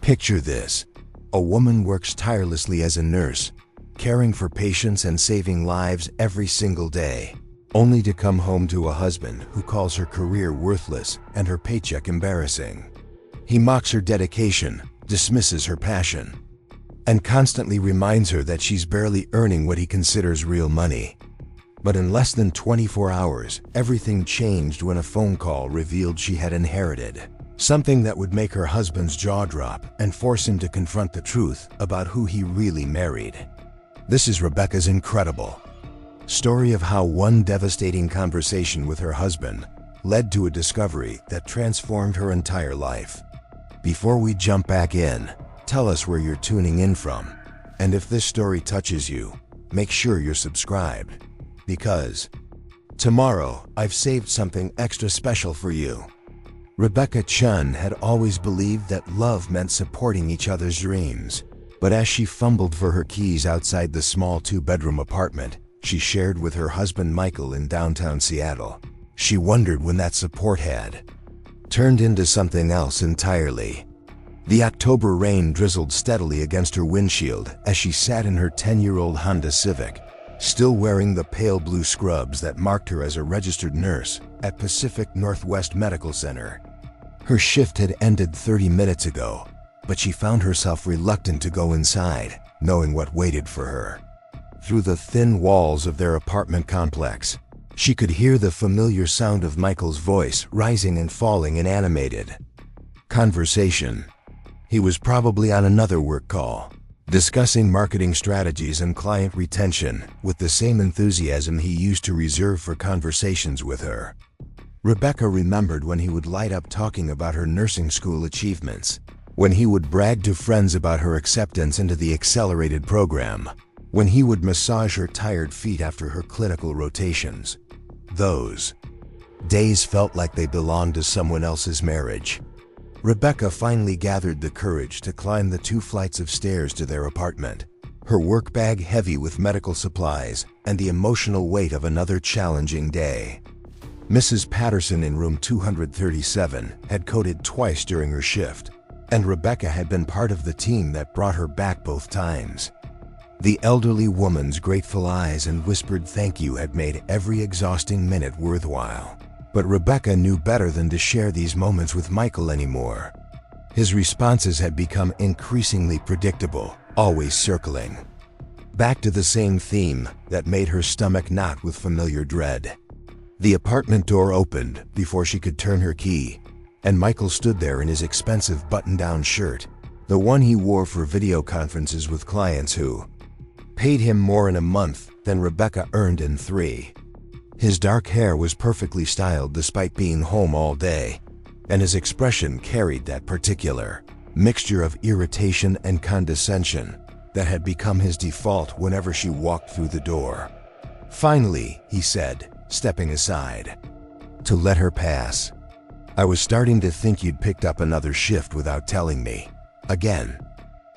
Picture this. A woman works tirelessly as a nurse, caring for patients and saving lives every single day, only to come home to a husband who calls her career worthless and her paycheck embarrassing. He mocks her dedication, dismisses her passion, and constantly reminds her that she's barely earning what he considers real money. But in less than 24 hours, everything changed when a phone call revealed she had inherited something that would make her husband's jaw drop and force him to confront the truth about who he really married. This is Rebecca's incredible story of how one devastating conversation with her husband led to a discovery that transformed her entire life. Before we jump back in, tell us where you're tuning in from, and if this story touches you, make sure you're subscribed, because tomorrow I've saved something extra special for you. Rebecca Chen had always believed that love meant supporting each other's dreams, but as she fumbled for her keys outside the small two-bedroom apartment she shared with her husband Michael in downtown Seattle, she wondered when that support had turned into something else entirely. The October rain drizzled steadily against her windshield as she sat in her 10-year-old Honda Civic, still wearing the pale blue scrubs that marked her as a registered nurse at Pacific Northwest Medical Center. Her shift had ended 30 minutes ago, but she found herself reluctant to go inside, knowing what waited for her. Through the thin walls of their apartment complex, she could hear the familiar sound of Michael's voice rising and falling in animated conversation. He was probably on another work call, discussing marketing strategies and client retention with the same enthusiasm he used to reserve for conversations with her. Rebecca remembered when he would light up talking about her nursing school achievements, when he would brag to friends about her acceptance into the accelerated program, when he would massage her tired feet after her clinical rotations. Those days felt like they belonged to someone else's marriage. Rebecca finally gathered the courage to climb the 2 flights of stairs to their apartment, her work bag heavy with medical supplies and the emotional weight of another challenging day. Mrs. Patterson in room 237 had coded twice during her shift, and Rebecca had been part of the team that brought her back both times. The elderly woman's grateful eyes and whispered thank you had made every exhausting minute worthwhile. But Rebecca knew better than to share these moments with Michael anymore. His responses had become increasingly predictable, always circling back to the same theme that made her stomach knot with familiar dread. The apartment door opened before she could turn her key, and Michael stood there in his expensive button-down shirt, the one he wore for video conferences with clients who paid him more in a month than Rebecca earned in 3. His dark hair was perfectly styled despite being home all day, and his expression carried that particular mixture of irritation and condescension that had become his default whenever she walked through the door. "Finally," he said, stepping aside to let her pass. "I was starting to think you'd picked up another shift without telling me." Again.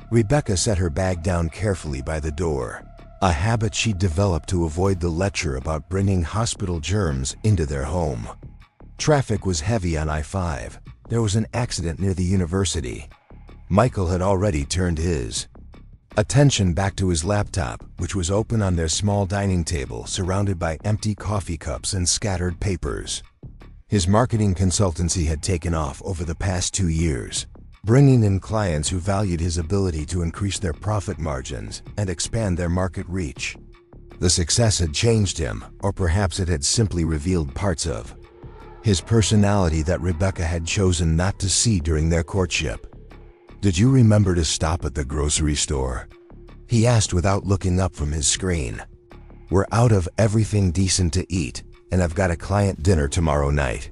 Rebecca set her bag down carefully by the door, a habit she'd developed to avoid the lecture about bringing hospital germs into their home. Traffic was heavy on I-5. There was an accident near the university. Michael had already turned his attention back to his laptop, which was open on their small dining table surrounded by empty coffee cups and scattered papers. His marketing consultancy had taken off over the past 2 years, bringing in clients who valued his ability to increase their profit margins and expand their market reach. The success had changed him, or perhaps it had simply revealed parts of his personality that Rebecca had chosen not to see during their courtship. "Did you remember to stop at the grocery store?" he asked without looking up from his screen. "We're out of everything decent to eat, and I've got a client dinner tomorrow night.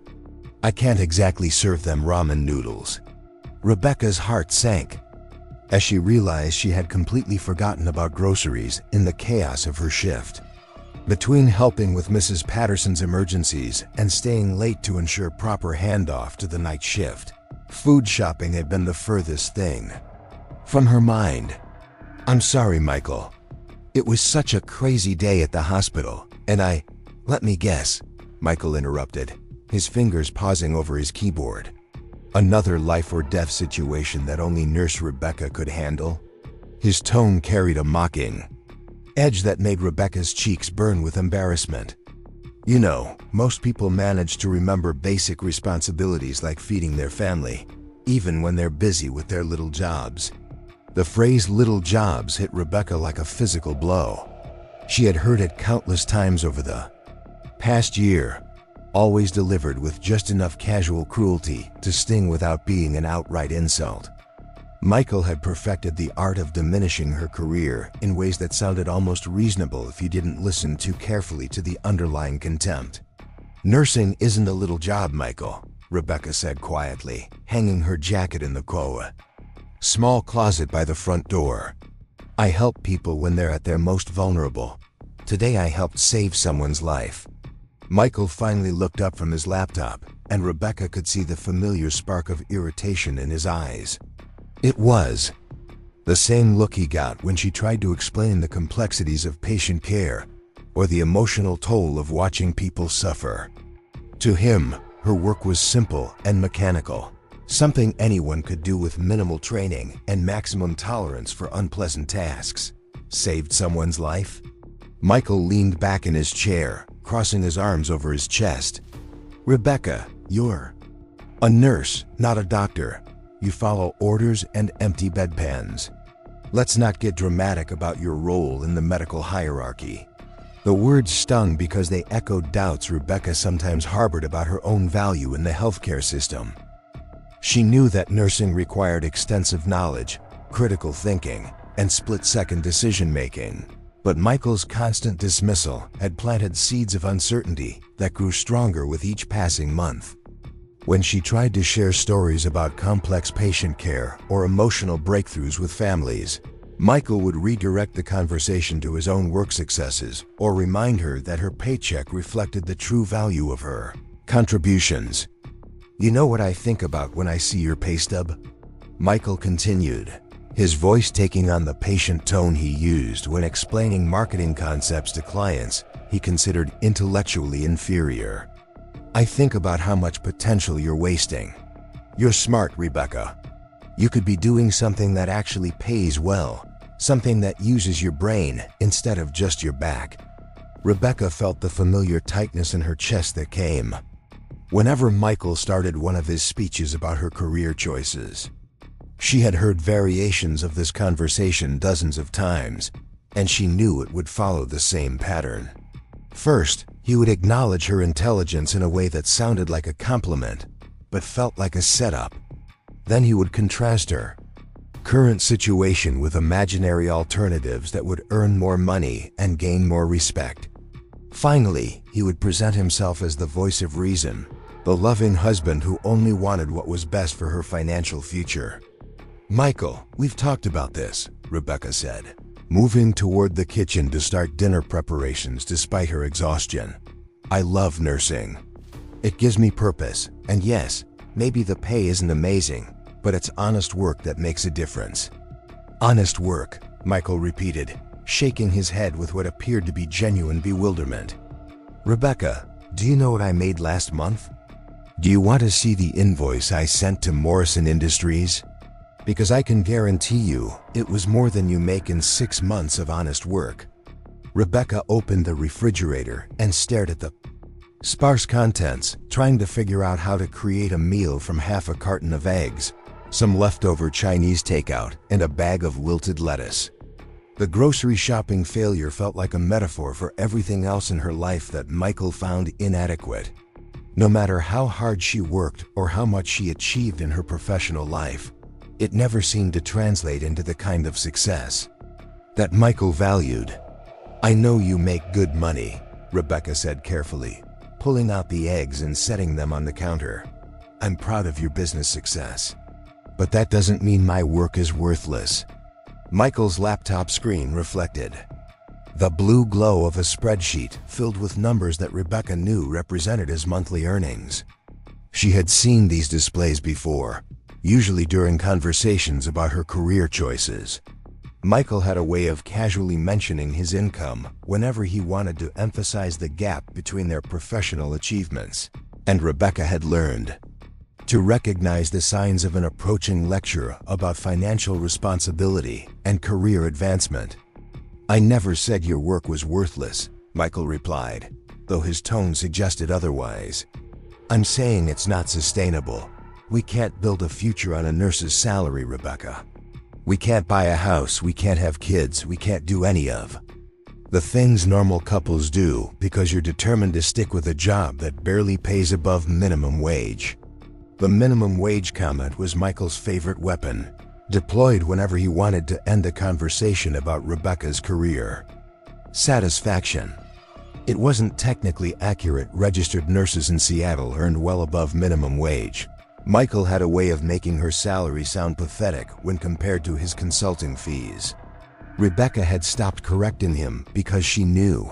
I can't exactly serve them ramen noodles." Rebecca's heart sank as she realized she had completely forgotten about groceries in the chaos of her shift. Between helping with Mrs. Patterson's emergencies and staying late to ensure proper handoff to the night shift, food shopping had been the furthest thing from her mind. "I'm sorry, Michael. It was such a crazy day at the hospital, and let me guess," Michael interrupted, his fingers pausing over his keyboard. Another life or death situation that only Nurse Rebecca could handle? His tone carried a mocking edge that made Rebecca's cheeks burn with embarrassment. You know, most people manage to remember basic responsibilities like feeding their family, even when they're busy with their little jobs. The phrase little jobs hit Rebecca like a physical blow. She had heard it countless times over the past year, always delivered with just enough casual cruelty to sting without being an outright insult. Michael had perfected the art of diminishing her career in ways that sounded almost reasonable if you didn't listen too carefully to the underlying contempt. "Nursing isn't a little job, Michael," Rebecca said quietly, hanging her jacket in the small closet by the front door. "I help people when they're at their most vulnerable. Today I helped save someone's life." Michael finally looked up from his laptop, and Rebecca could see the familiar spark of irritation in his eyes. It was the same look he got when she tried to explain the complexities of patient care or the emotional toll of watching people suffer. To him, her work was simple and mechanical, something anyone could do with minimal training and maximum tolerance for unpleasant tasks. Saved someone's life? Michael leaned back in his chair, crossing his arms over his chest. "Rebecca, you're a nurse, not a doctor. You follow orders and empty bedpans. Let's not get dramatic about your role in the medical hierarchy." The words stung because they echoed doubts Rebecca sometimes harbored about her own value in the healthcare system. She knew that nursing required extensive knowledge, critical thinking, and split-second decision-making. But Michael's constant dismissal had planted seeds of uncertainty that grew stronger with each passing month. When she tried to share stories about complex patient care or emotional breakthroughs with families, Michael would redirect the conversation to his own work successes or remind her that her paycheck reflected the true value of her contributions. "You know what I think about when I see your pay stub?" Michael continued, his voice taking on the patient tone he used when explaining marketing concepts to clients he considered intellectually inferior. "I think about how much potential you're wasting. You're smart, Rebecca. You could be doing something that actually pays well, something that uses your brain instead of just your back." Rebecca felt the familiar tightness in her chest that came whenever Michael started one of his speeches about her career choices. She had heard variations of this conversation dozens of times, and she knew it would follow the same pattern. First, he would acknowledge her intelligence in a way that sounded like a compliment, but felt like a setup. Then he would contrast her current situation with imaginary alternatives that would earn more money and gain more respect. Finally, he would present himself as the voice of reason, the loving husband who only wanted what was best for her financial future. "Michael, we've talked about this," Rebecca said, moving toward the kitchen to start dinner preparations despite her exhaustion. "I love nursing. It gives me purpose, and yes, maybe the pay isn't amazing, but it's honest work that makes a difference." "Honest work," Michael repeated, shaking his head with what appeared to be genuine bewilderment. "Rebecca, do you know what I made last month? Do you want to see the invoice I sent to Morrison Industries? Because I can guarantee you it was more than you make in 6 months of honest work." Rebecca opened the refrigerator and stared at the sparse contents, trying to figure out how to create a meal from half a carton of eggs, some leftover Chinese takeout, and a bag of wilted lettuce. The grocery shopping failure felt like a metaphor for everything else in her life that Michael found inadequate. No matter how hard she worked or how much she achieved in her professional life, it never seemed to translate into the kind of success that Michael valued. "I know you make good money," Rebecca said carefully, pulling out the eggs and setting them on the counter. "I'm proud of your business success. But that doesn't mean my work is worthless." Michael's laptop screen reflected the blue glow of a spreadsheet filled with numbers that Rebecca knew represented his monthly earnings. She had seen these displays before, usually during conversations about her career choices. Michael had a way of casually mentioning his income whenever he wanted to emphasize the gap between their professional achievements, and Rebecca had learned to recognize the signs of an approaching lecture about financial responsibility and career advancement. "I never said your work was worthless," Michael replied, though his tone suggested otherwise. "I'm saying it's not sustainable. We can't build a future on a nurse's salary, Rebecca. We can't buy a house, we can't have kids, we can't do any of the things normal couples do because you're determined to stick with a job that barely pays above minimum wage." The minimum wage comment was Michael's favorite weapon, deployed whenever he wanted to end a conversation about Rebecca's career. Satisfaction. It wasn't technically accurate. Registered nurses in Seattle earned well above minimum wage. Michael had a way of making her salary sound pathetic when compared to his consulting fees. Rebecca had stopped correcting him because she knew.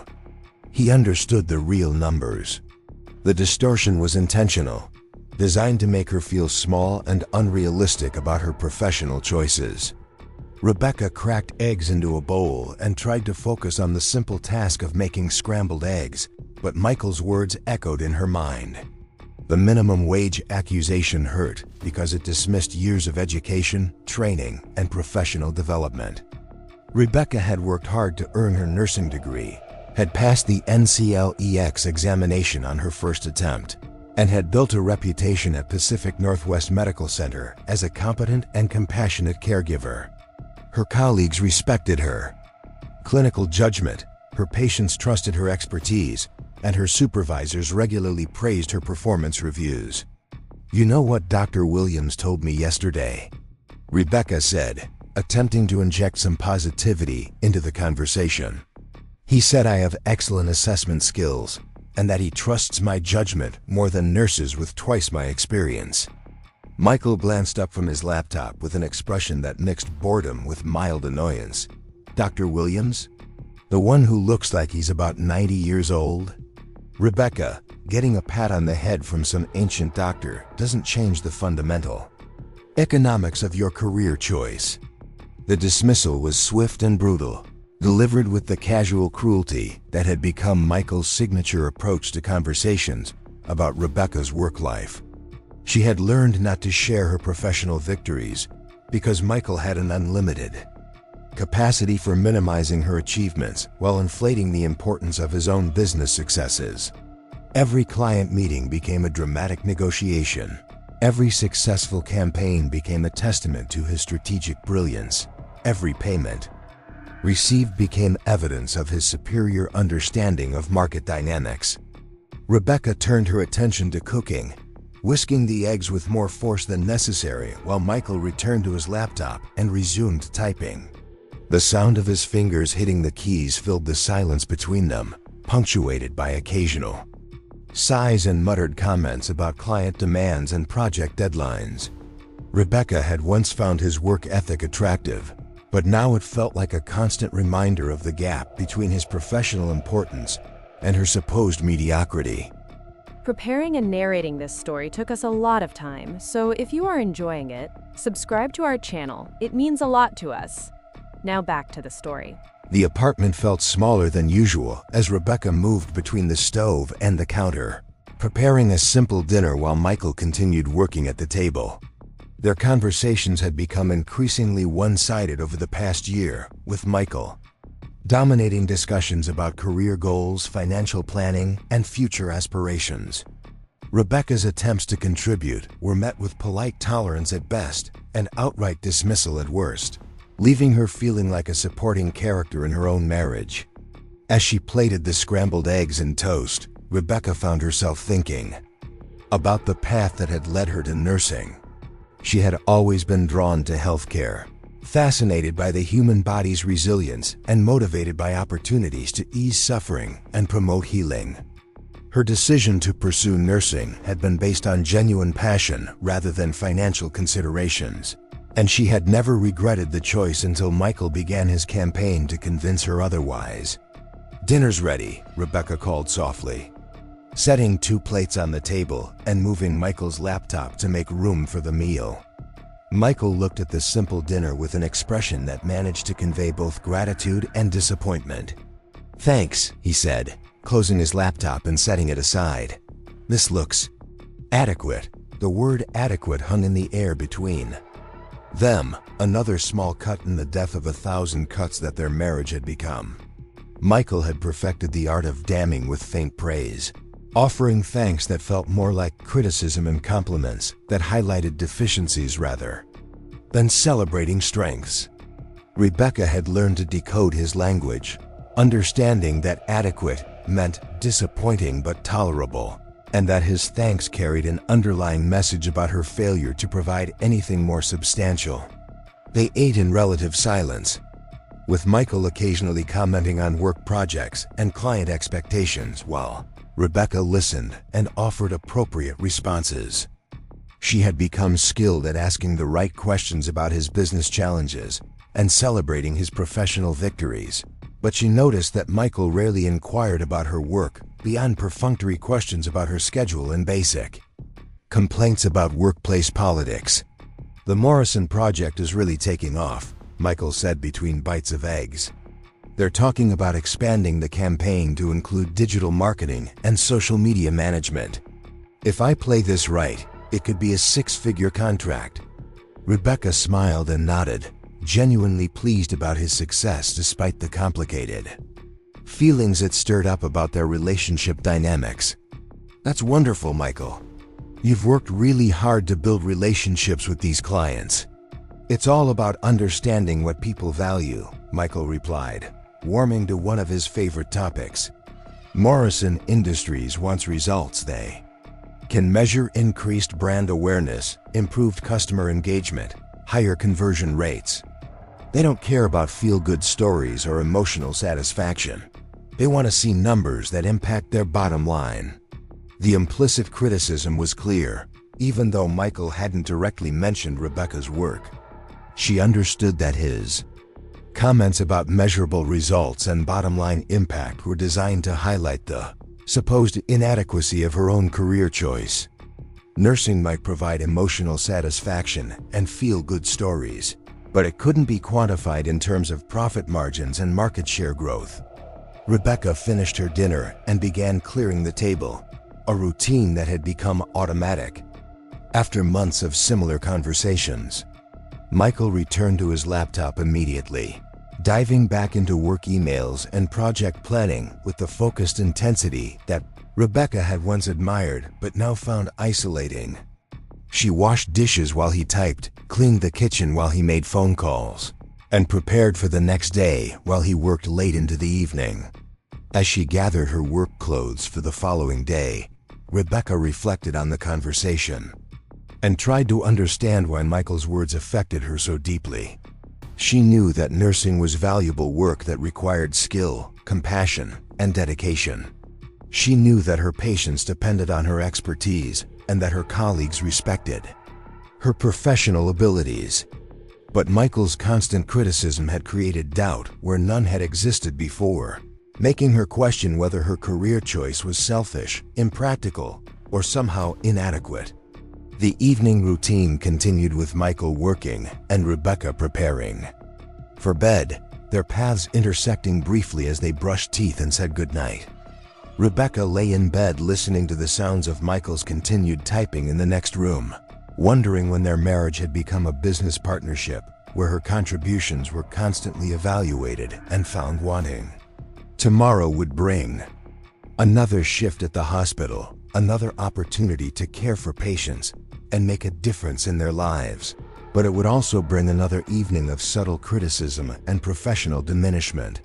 He understood the real numbers. The distortion was intentional, designed to make her feel small and unrealistic about her professional choices. Rebecca cracked eggs into a bowl and tried to focus on the simple task of making scrambled eggs, but Michael's words echoed in her mind. The minimum wage accusation hurt because it dismissed years of education, training, and professional development. Rebecca had worked hard to earn her nursing degree, had passed the NCLEX examination on her first attempt, and had built a reputation at Pacific Northwest Medical Center as a competent and compassionate caregiver. Her colleagues respected her clinical judgment, her patients trusted her expertise, and her supervisors regularly praised her performance reviews. "You know what Dr. Williams told me yesterday?" Rebecca said, attempting to inject some positivity into the conversation. "He said I have excellent assessment skills, and that he trusts my judgment more than nurses with twice my experience." Michael glanced up from his laptop with an expression that mixed boredom with mild annoyance. "Dr. Williams? The one who looks like he's about 90 years old?" Rebecca, getting a pat on the head from some ancient doctor doesn't change the fundamental economics of your career choice. The dismissal was swift and brutal, delivered with the casual cruelty that had become Michael's signature approach to conversations about Rebecca's work life. She had learned not to share her professional victories because Michael had an unlimited capacity for minimizing her achievements while inflating the importance of his own business successes. Every client meeting became a dramatic negotiation. Every successful campaign became a testament to his strategic brilliance. Every payment received became evidence of his superior understanding of market dynamics. Rebecca turned her attention to cooking, whisking the eggs with more force than necessary while Michael returned to his laptop and resumed typing. The sound of his fingers hitting the keys filled the silence between them, punctuated by occasional sighs and muttered comments about client demands and project deadlines. Rebecca had once found his work ethic attractive, but now it felt like a constant reminder of the gap between his professional importance and her supposed mediocrity. Preparing and narrating this story took us a lot of time, so if you are enjoying it, subscribe to our channel. It means a lot to us. Now back to the story. The apartment felt smaller than usual as Rebecca moved between the stove and the counter, preparing a simple dinner while Michael continued working at the table. Their conversations had become increasingly one-sided over the past year, with Michael dominating discussions about career goals, financial planning, and future aspirations. Rebecca's attempts to contribute were met with polite tolerance at best and outright dismissal at worst, leaving her feeling like a supporting character in her own marriage. As she plated the scrambled eggs and toast, Rebecca found herself thinking about the path that had led her to nursing. She had always been drawn to healthcare, fascinated by the human body's resilience and motivated by opportunities to ease suffering and promote healing. Her decision to pursue nursing had been based on genuine passion rather than financial considerations, and she had never regretted the choice until Michael began his campaign to convince her otherwise. "Dinner's ready," Rebecca called softly, setting 2 plates on the table and moving Michael's laptop to make room for the meal. Michael looked at the simple dinner with an expression that managed to convey both gratitude and disappointment. "Thanks," he said, closing his laptop and setting it aside. "This looks adequate." The word adequate hung in the air between them, another small cut in the death of 1,000 cuts that their marriage had become. Michael had perfected the art of damning with faint praise, offering thanks that felt more like criticism and compliments that highlighted deficiencies rather than celebrating strengths. Rebecca had learned to decode his language, understanding that adequate meant disappointing but tolerable, and that his thanks carried an underlying message about her failure to provide anything more substantial. They ate in relative silence, with Michael occasionally commenting on work projects and client expectations while Rebecca listened and offered appropriate responses. She had become skilled at asking the right questions about his business challenges and celebrating his professional victories, but she noticed that Michael rarely inquired about her work beyond perfunctory questions about her schedule and basic complaints about workplace politics. "The Morrison project is really taking off," Michael said between bites of eggs. "They're talking about expanding the campaign to include digital marketing and social media management. If I play this right, it could be a 6-figure contract." Rebecca smiled and nodded, genuinely pleased about his success despite the complicated feelings it stirred up about their relationship dynamics. "That's wonderful, Michael. You've worked really hard to build relationships with these clients." "It's all about understanding what people value," Michael replied, warming to one of his favorite topics. Morrison Industries wants results. They can measure increased brand awareness, improved customer engagement, higher conversion rates. They don't care about feel-good stories or emotional satisfaction. They want to see numbers that impact their bottom line. The implicit criticism was clear, even though Michael hadn't directly mentioned Rebecca's work. She understood that his comments about measurable results and bottom-line impact were designed to highlight the supposed inadequacy of her own career choice. Nursing might provide emotional satisfaction and feel-good stories, but it couldn't be quantified in terms of profit margins and market share growth. Rebecca finished her dinner and began clearing the table, a routine that had become automatic. After months of similar conversations, Michael returned to his laptop immediately, diving back into work emails and project planning with the focused intensity that Rebecca had once admired but now found isolating. She washed dishes while he typed, cleaned the kitchen while he made phone calls, and prepared for the next day while he worked late into the evening. As she gathered her work clothes for the following day, Rebecca reflected on the conversation and tried to understand why Michael's words affected her so deeply. She knew that nursing was valuable work that required skill, compassion, and dedication. She knew that her patients depended on her expertise and that her colleagues respected her professional abilities. But Michael's constant criticism had created doubt where none had existed before, making her question whether her career choice was selfish, impractical, or somehow inadequate. The evening routine continued with Michael working and Rebecca preparing for bed, their paths intersecting briefly as they brushed teeth and said goodnight. Rebecca lay in bed listening to the sounds of Michael's continued typing in the next room, wondering when their marriage had become a business partnership where her contributions were constantly evaluated and found wanting. Tomorrow would bring another shift at the hospital, another opportunity to care for patients and make a difference in their lives. But it would also bring another evening of subtle criticism and professional diminishment.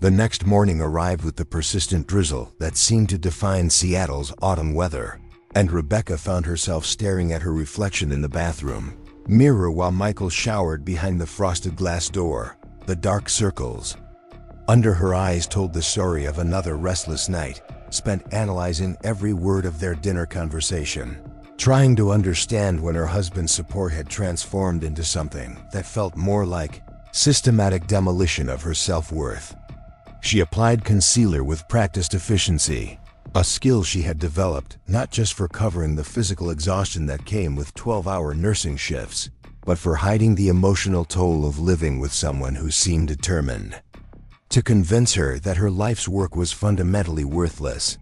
The next morning arrived with the persistent drizzle that seemed to define Seattle's autumn weather, and Rebecca found herself staring at her reflection in the bathroom mirror while Michael showered behind the frosted glass door. The dark circles under her eyes told the story of another restless night, spent analyzing every word of their dinner conversation, trying to understand when her husband's support had transformed into something that felt more like systematic demolition of her self-worth. She applied concealer with practiced efficiency, a skill she had developed not just for covering the physical exhaustion that came with 12-hour nursing shifts, but for hiding the emotional toll of living with someone who seemed determined to convince her that her life's work was fundamentally worthless.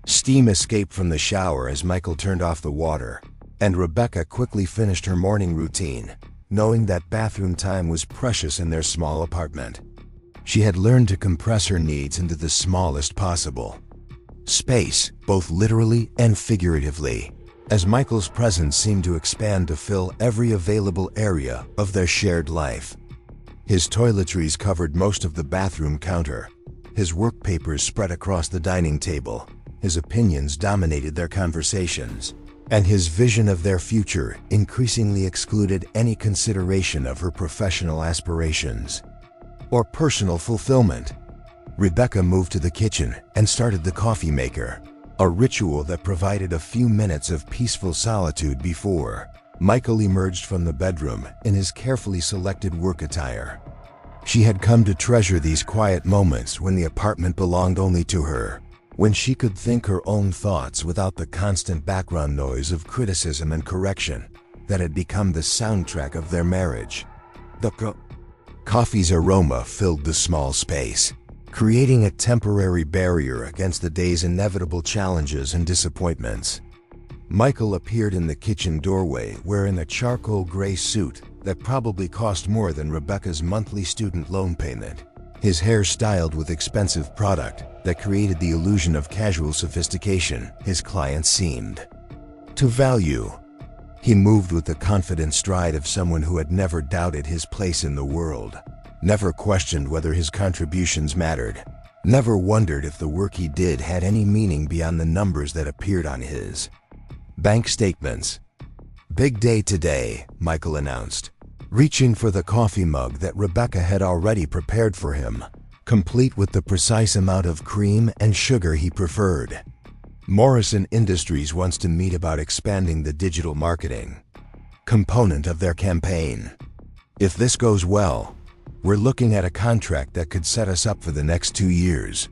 Steam escaped from the shower as Michael turned off the water, And Rebecca quickly finished her morning routine, knowing that bathroom time was precious in their small apartment. She had learned to compress her needs into the smallest possible space, both literally and figuratively, as Michael's presence seemed to expand to fill every available area of their shared life. His toiletries covered most of the bathroom counter, his work papers spread across the dining table, his opinions dominated their conversations, and his vision of their future increasingly excluded any consideration of her professional aspirations or personal fulfillment. Rebecca moved to the kitchen and started the coffee maker, a ritual that provided a few minutes of peaceful solitude before Michael emerged from the bedroom in his carefully selected work attire. She had come to treasure these quiet moments when the apartment belonged only to her, when she could think her own thoughts without the constant background noise of criticism and correction that had become the soundtrack of their marriage. The coffee's aroma filled the small space, creating a temporary barrier against the day's inevitable challenges and disappointments. Michael appeared in the kitchen doorway wearing a charcoal gray suit that probably cost more than Rebecca's monthly student loan payment, his hair styled with expensive product that created the illusion of casual sophistication his clients seemed to value. He moved with the confident stride of someone who had never doubted his place in the world, never questioned whether his contributions mattered, never wondered if the work he did had any meaning beyond the numbers that appeared on his bank statements. "Big day today," Michael announced, reaching for the coffee mug that Rebecca had already prepared for him, complete with the precise amount of cream and sugar he preferred. Morrison Industries wants to meet about expanding the digital marketing component of their campaign. If this goes well, we're looking at a contract that could set us up for the next 2 years.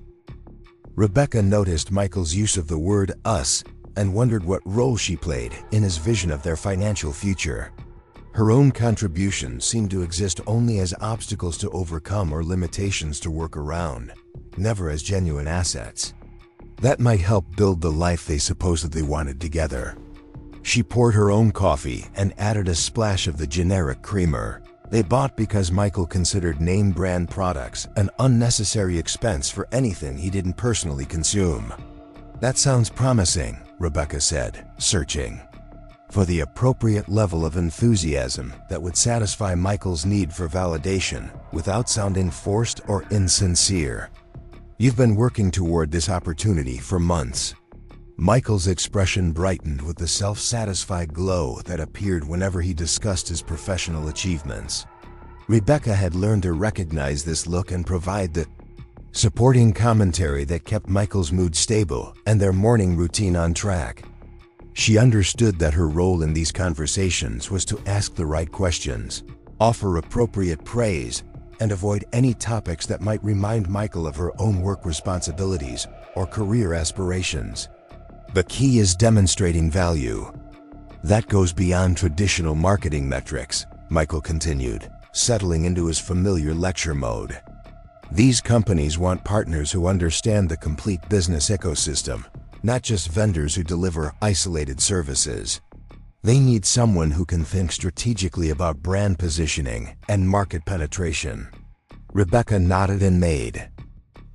Rebecca noticed Michael's use of the word us and wondered what role she played in his vision of their financial future. Her own contributions seemed to exist only as obstacles to overcome or limitations to work around, never as genuine assets that might help build the life they supposedly wanted together. She poured her own coffee and added a splash of the generic creamer they bought because Michael considered name brand products an unnecessary expense for anything he didn't personally consume. "That sounds promising," Rebecca said, searching for the appropriate level of enthusiasm that would satisfy Michael's need for validation without sounding forced or insincere. "You've been working toward this opportunity for months." Michael's expression brightened with the self-satisfied glow that appeared whenever he discussed his professional achievements. Rebecca had learned to recognize this look and provide the supporting commentary that kept Michael's mood stable and their morning routine on track. She understood that her role in these conversations was to ask the right questions, offer appropriate praise, and avoid any topics that might remind Michael of her own work responsibilities or career aspirations. "The key is demonstrating value. That goes beyond traditional marketing metrics," Michael continued, settling into his familiar lecture mode. "These companies want partners who understand the complete business ecosystem, not just vendors who deliver isolated services. They need someone who can think strategically about brand positioning and market penetration." Rebecca nodded and made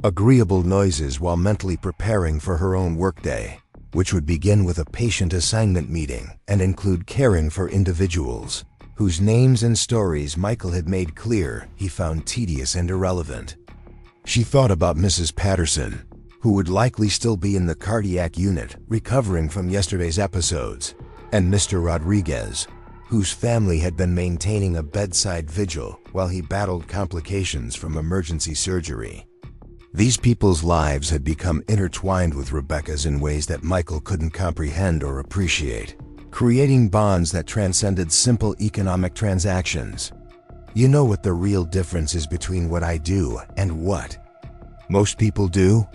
agreeable noises while mentally preparing for her own workday, which would begin with a patient assignment meeting and include caring for individuals whose names and stories Michael had made clear he found tedious and irrelevant. She thought about Mrs. Patterson, who would likely still be in the cardiac unit recovering from yesterday's episodes, and Mr. Rodriguez, whose family had been maintaining a bedside vigil while he battled complications from emergency surgery. These people's lives had become intertwined with Rebecca's in ways that Michael couldn't comprehend or appreciate, creating bonds that transcended simple economic transactions. "You know what the real difference is between what I do and what most people do?"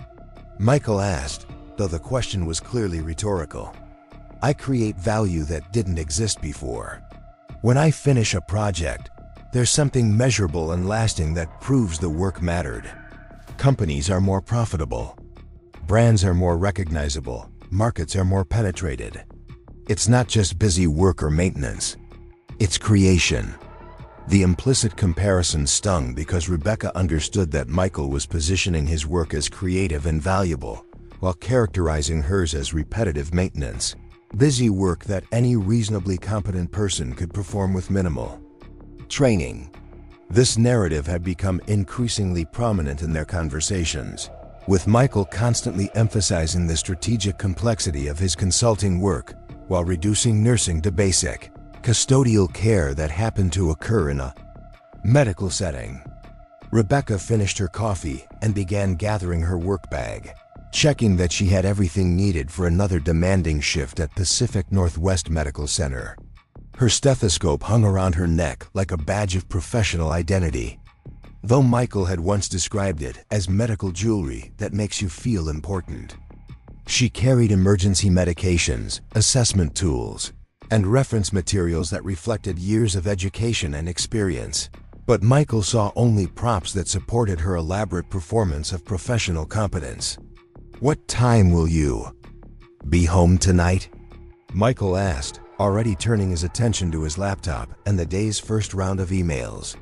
Michael asked, though the question was clearly rhetorical. "I create value that didn't exist before. When I finish a project, there's something measurable and lasting that proves the work mattered. Companies are more profitable. Brands are more recognizable. Markets are more penetrated. It's not just busy work or maintenance. It's creation. The implicit comparison stung because Rebecca understood that Michael was positioning his work as creative and valuable, while characterizing hers as repetitive maintenance. Busy work that any reasonably competent person could perform with minimal training. This narrative had become increasingly prominent in their conversations, with Michael constantly emphasizing the strategic complexity of his consulting work while reducing nursing to basic, custodial care that happened to occur in a medical setting. Rebecca finished her coffee and began gathering her work bag, checking that she had everything needed for another demanding shift at Pacific Northwest Medical Center. Her stethoscope hung around her neck like a badge of professional identity, though Michael had once described it as medical jewelry that makes you feel important. She carried emergency medications, assessment tools, and reference materials that reflected years of education and experience. But Michael saw only props that supported her elaborate performance of professional competence. "What time will you be home tonight?" Michael asked, already turning his attention to his laptop and the day's first round of emails.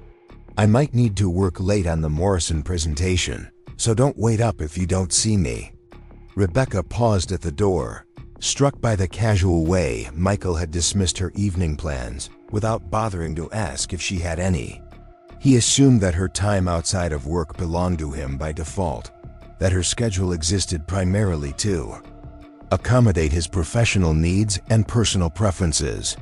"I might need to work late on the Morrison presentation, so don't wait up if you don't see me." Rebecca paused at the door, struck by the casual way Michael had dismissed her evening plans without bothering to ask if she had any. He assumed that her time outside of work belonged to him by default, that her schedule existed primarily to accommodate his professional needs and personal preferences.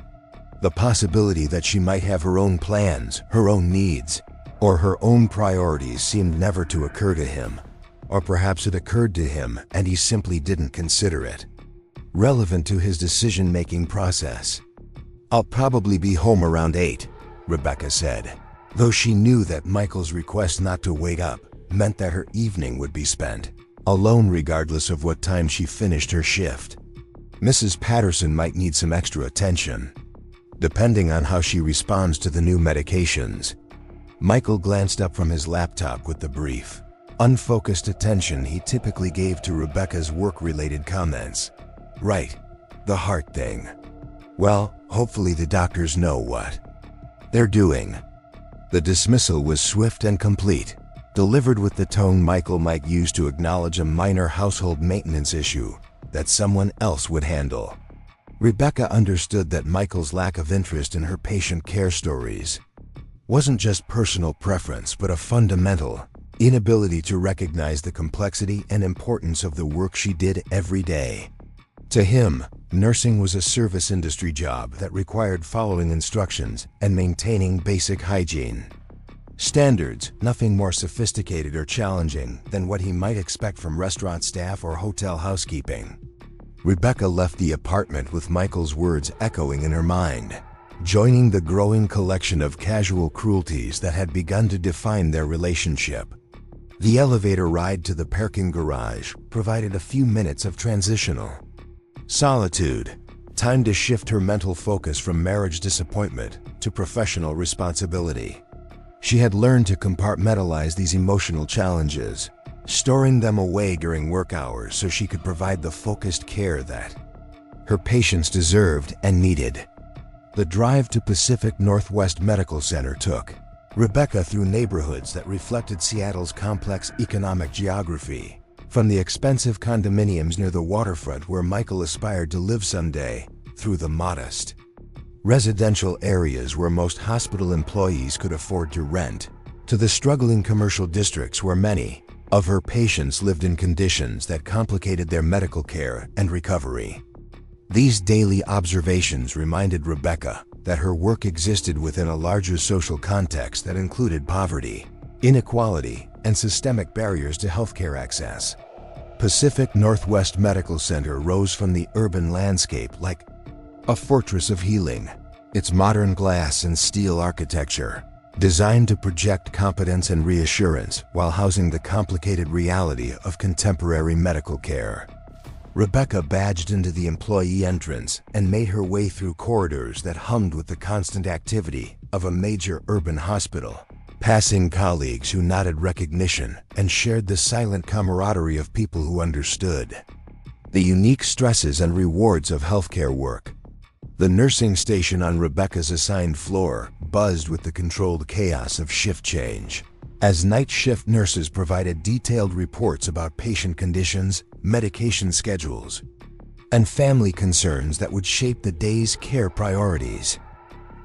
The possibility that she might have her own plans, her own needs, or her own priorities seemed never to occur to him. Or perhaps it occurred to him and he simply didn't consider it relevant to his decision-making process. "I'll probably be home around 8, Rebecca said, though she knew that Michael's request not to wait up meant that her evening would be spent alone regardless of what time she finished her shift. Mrs. Patterson might need some extra attention, depending on how she responds to the new medications. Michael glanced up from his laptop with the brief, unfocused attention he typically gave to Rebecca's work-related comments. "Right, the heart thing. Well, hopefully the doctors know what they're doing." The dismissal was swift and complete, delivered with the tone Michael might use to acknowledge a minor household maintenance issue that someone else would handle. Rebecca understood that Michael's lack of interest in her patient care stories wasn't just personal preference but a fundamental inability to recognize the complexity and importance of the work she did every day. To him, nursing was a service industry job that required following instructions and maintaining basic hygiene standards, nothing more sophisticated or challenging than what he might expect from restaurant staff or hotel housekeeping. Rebecca left the apartment with Michael's words echoing in her mind, joining the growing collection of casual cruelties that had begun to define their relationship. The elevator ride to the parking garage provided a few minutes of transitional solitude, time to shift her mental focus from marriage disappointment to professional responsibility. She had learned to compartmentalize these emotional challenges, storing them away during work hours so she could provide the focused care that her patients deserved and needed. The drive to Pacific Northwest Medical Center took Rebecca through neighborhoods that reflected Seattle's complex economic geography, from the expensive condominiums near the waterfront where Michael aspired to live someday, through the modest residential areas where most hospital employees could afford to rent, to the struggling commercial districts where many of her patients lived in conditions that complicated their medical care and recovery. These daily observations reminded Rebecca that her work existed within a larger social context that included poverty, inequality, and systemic barriers to healthcare access. Pacific Northwest Medical Center rose from the urban landscape like a fortress of healing, its modern glass and steel architecture designed to project competence and reassurance while housing the complicated reality of contemporary medical care. Rebecca badged into the employee entrance and made her way through corridors that hummed with the constant activity of a major urban hospital, passing colleagues who nodded recognition and shared the silent camaraderie of people who understood the unique stresses and rewards of healthcare work. The nursing station on Rebecca's assigned floor buzzed with the controlled chaos of shift change, as night shift nurses provided detailed reports about patient conditions, medication schedules, and family concerns that would shape the day's care priorities.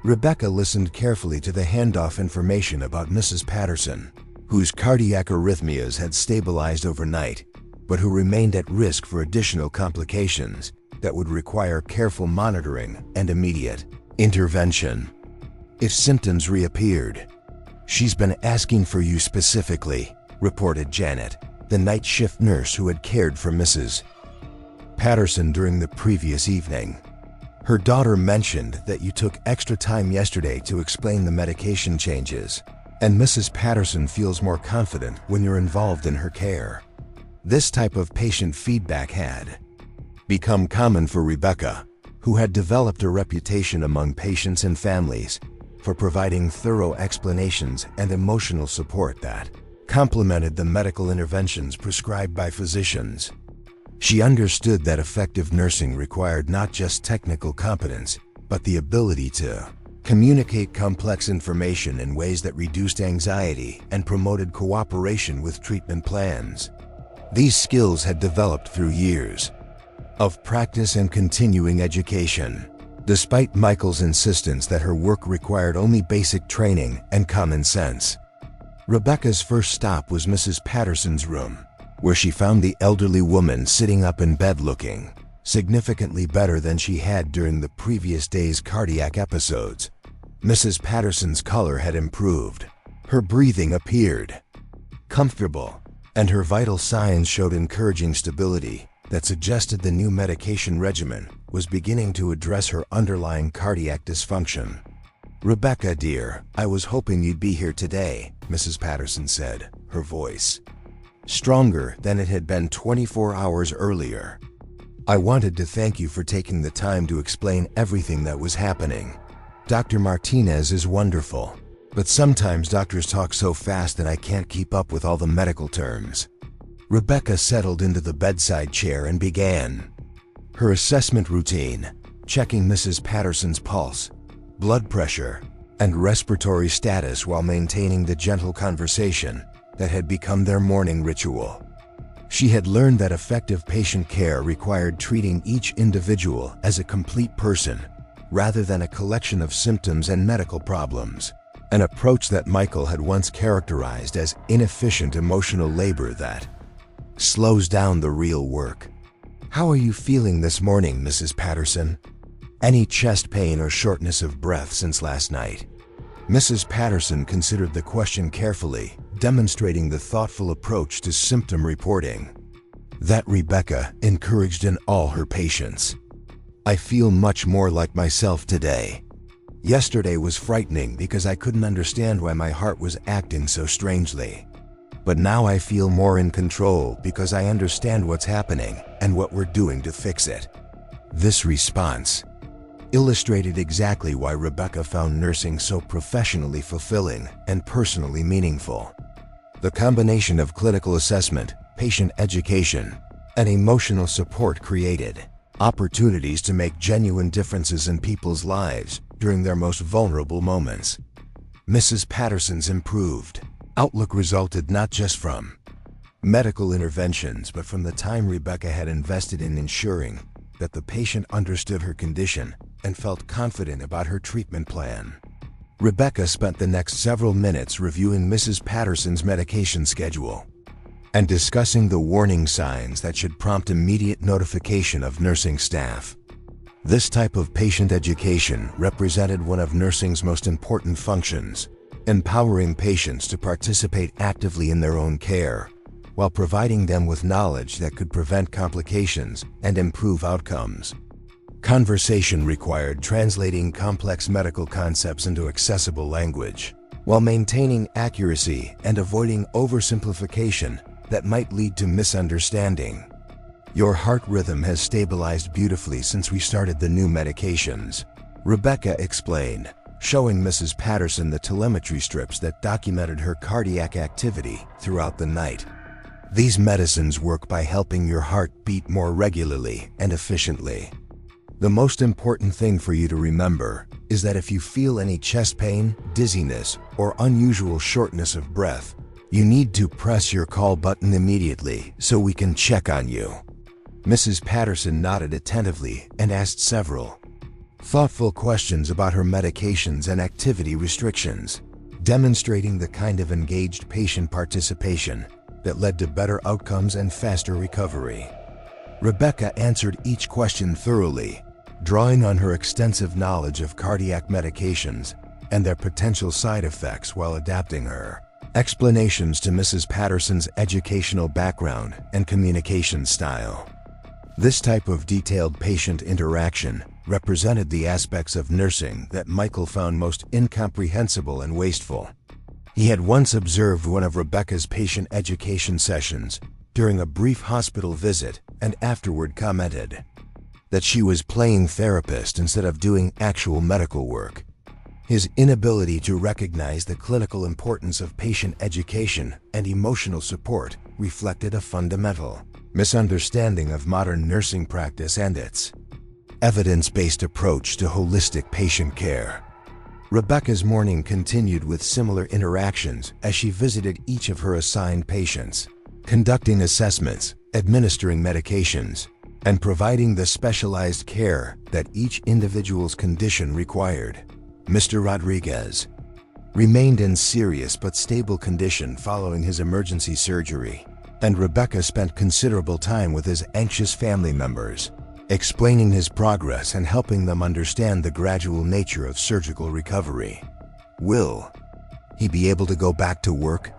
Rebecca listened carefully to the handoff information about Mrs. Patterson, whose cardiac arrhythmias had stabilized overnight, but who remained at risk for additional complications that would require careful monitoring and immediate intervention if symptoms reappeared. "She's been asking for you specifically," reported Janet, the night shift nurse who had cared for Mrs. Patterson during the previous evening. "Her daughter mentioned that you took extra time yesterday to explain the medication changes, and Mrs. Patterson feels more confident when you're involved in her care." This type of patient feedback had become common for Rebecca, who had developed a reputation among patients and families for providing thorough explanations and emotional support that complemented the medical interventions prescribed by physicians. She understood that effective nursing required not just technical competence, but the ability to communicate complex information in ways that reduced anxiety and promoted cooperation with treatment plans. These skills had developed through years of practice and continuing education. Despite Michael's insistence that her work required only basic training and common sense, Rebecca's first stop was Mrs. Patterson's room, where she found the elderly woman sitting up in bed looking significantly better than she had during the previous day's cardiac episodes. Mrs. Patterson's color had improved, her breathing appeared comfortable, and her vital signs showed encouraging stability that suggested the new medication regimen was beginning to address her underlying cardiac dysfunction. "Rebecca, dear, I was hoping you'd be here today," Mrs. Patterson said, her voice stronger than it had been 24 hours earlier. "I wanted to thank you for taking the time to explain everything that was happening. Dr. Martinez is wonderful, but sometimes doctors talk so fast that I can't keep up with all the medical terms." Rebecca settled into the bedside chair and began her assessment routine, checking Mrs. Patterson's pulse, blood pressure, and respiratory status while maintaining the gentle conversation that had become their morning ritual. She had learned that effective patient care required treating each individual as a complete person, rather than a collection of symptoms and medical problems, an approach that Michael had once characterized as inefficient emotional labor that slows down the real work. "How are you feeling this morning, Mrs. Patterson? Any chest pain or shortness of breath since last night?" Mrs. Patterson considered the question carefully, demonstrating the thoughtful approach to symptom reporting that Rebecca encouraged in all her patients. "I feel much more like myself today. Yesterday was frightening because I couldn't understand why my heart was acting so strangely. But now I feel more in control because I understand what's happening and what we're doing to fix it." This response illustrated exactly why Rebecca found nursing so professionally fulfilling and personally meaningful. The combination of clinical assessment, patient education, and emotional support created opportunities to make genuine differences in people's lives during their most vulnerable moments. Mrs. Patterson's improved outlook resulted not just from medical interventions, but from the time Rebecca had invested in ensuring that the patient understood her condition and felt confident about her treatment plan. Rebecca spent the next several minutes reviewing Mrs. Patterson's medication schedule and discussing the warning signs that should prompt immediate notification of nursing staff. This type of patient education represented one of nursing's most important functions, empowering patients to participate actively in their own care, while providing them with knowledge that could prevent complications and improve outcomes. Conversation required translating complex medical concepts into accessible language, while maintaining accuracy and avoiding oversimplification that might lead to misunderstanding. "Your heart rhythm has stabilized beautifully since we started the new medications," Rebecca explained, showing Mrs. Patterson the telemetry strips that documented her cardiac activity throughout the night. "These medicines work by helping your heart beat more regularly and efficiently. The most important thing for you to remember is that if you feel any chest pain, dizziness, or unusual shortness of breath, you need to press your call button immediately so we can check on you. Mrs. Patterson nodded attentively and asked several thoughtful questions about her medications and activity restrictions, demonstrating the kind of engaged patient participation that led to better outcomes and faster recovery. Rebecca answered each question thoroughly, drawing on her extensive knowledge of cardiac medications and their potential side effects while adapting her explanations to Mrs. Patterson's educational background and communication style. This type of detailed patient interaction represented the aspects of nursing that Michael found most incomprehensible and wasteful. He had once observed one of Rebecca's patient education sessions during a brief hospital visit and afterward commented that she was playing therapist instead of doing actual medical work. His inability to recognize the clinical importance of patient education and emotional support reflected a fundamental misunderstanding of modern nursing practice and its evidence-based approach to holistic patient care. Rebecca's morning continued with similar interactions as she visited each of her assigned patients, conducting assessments, administering medications, and providing the specialized care that each individual's condition required. Mr. Rodriguez remained in serious but stable condition following his emergency surgery, and Rebecca spent considerable time with his anxious family members, explaining his progress and helping them understand the gradual nature of surgical recovery. "Will he be able to go back to work?"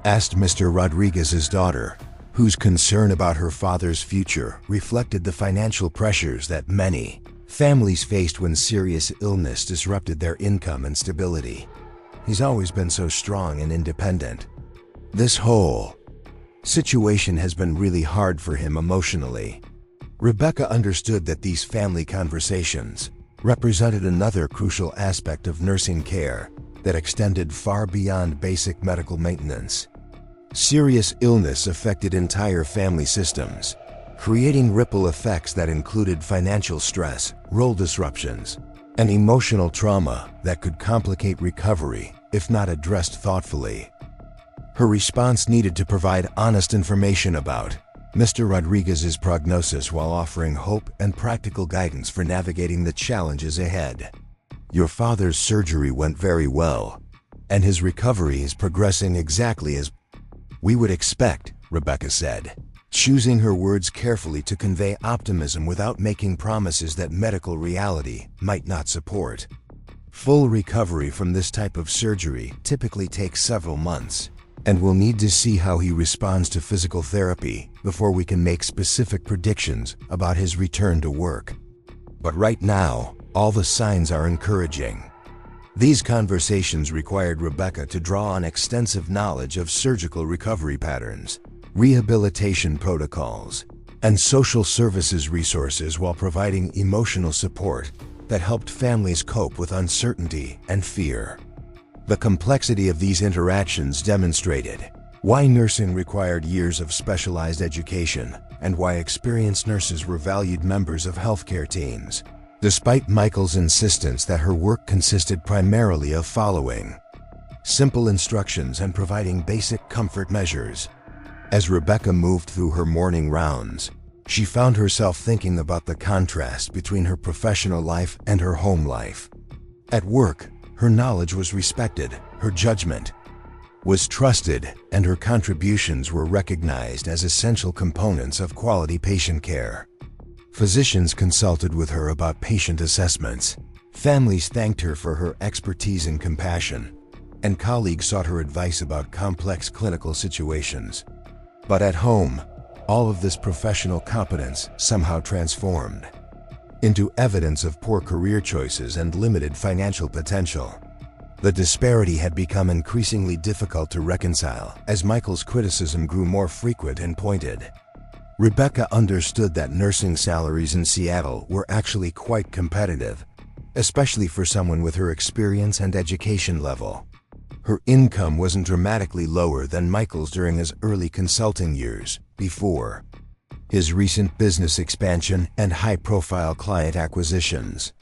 asked Mr. Rodriguez's daughter, whose concern about her father's future reflected the financial pressures that many families faced when serious illness disrupted their income and stability. "He's always been so strong and independent. This whole situation has been really hard for him emotionally." Rebecca understood that these family conversations represented another crucial aspect of nursing care that extended far beyond basic medical maintenance. Serious illness affected entire family systems, creating ripple effects that included financial stress, role disruptions, and emotional trauma that could complicate recovery if not addressed thoughtfully. Her response needed to provide honest information about Mr. Rodriguez's prognosis while offering hope and practical guidance for navigating the challenges ahead. "Your father's surgery went very well, and his recovery is progressing exactly as we would expect," Rebecca said, choosing her words carefully to convey optimism without making promises that medical reality might not support. Full recovery from this type of surgery typically takes several months, and we'll need to see how he responds to physical therapy before we can make specific predictions about his return to work. But right now, all the signs are encouraging. These conversations required Rebecca to draw on extensive knowledge of surgical recovery patterns, rehabilitation protocols, and social services resources while providing emotional support that helped families cope with uncertainty and fear. The complexity of these interactions demonstrated why nursing required years of specialized education and why experienced nurses were valued members of healthcare teams, despite Michael's insistence that her work consisted primarily of following simple instructions and providing basic comfort measures. As Rebecca moved through her morning rounds, she found herself thinking about the contrast between her professional life and her home life. At work, her knowledge was respected, her judgment was trusted, and her contributions were recognized as essential components of quality patient care. Physicians consulted with her about patient assessments, families thanked her for her expertise and compassion, and colleagues sought her advice about complex clinical situations. But at home, all of this professional competence somehow transformed into evidence of poor career choices and limited financial potential. The disparity had become increasingly difficult to reconcile as Michael's criticism grew more frequent and pointed. Rebecca understood that nursing salaries in Seattle were actually quite competitive, especially for someone with her experience and education level. Her income wasn't dramatically lower than Michael's during his early consulting years, before his recent business expansion, and high-profile client acquisitions.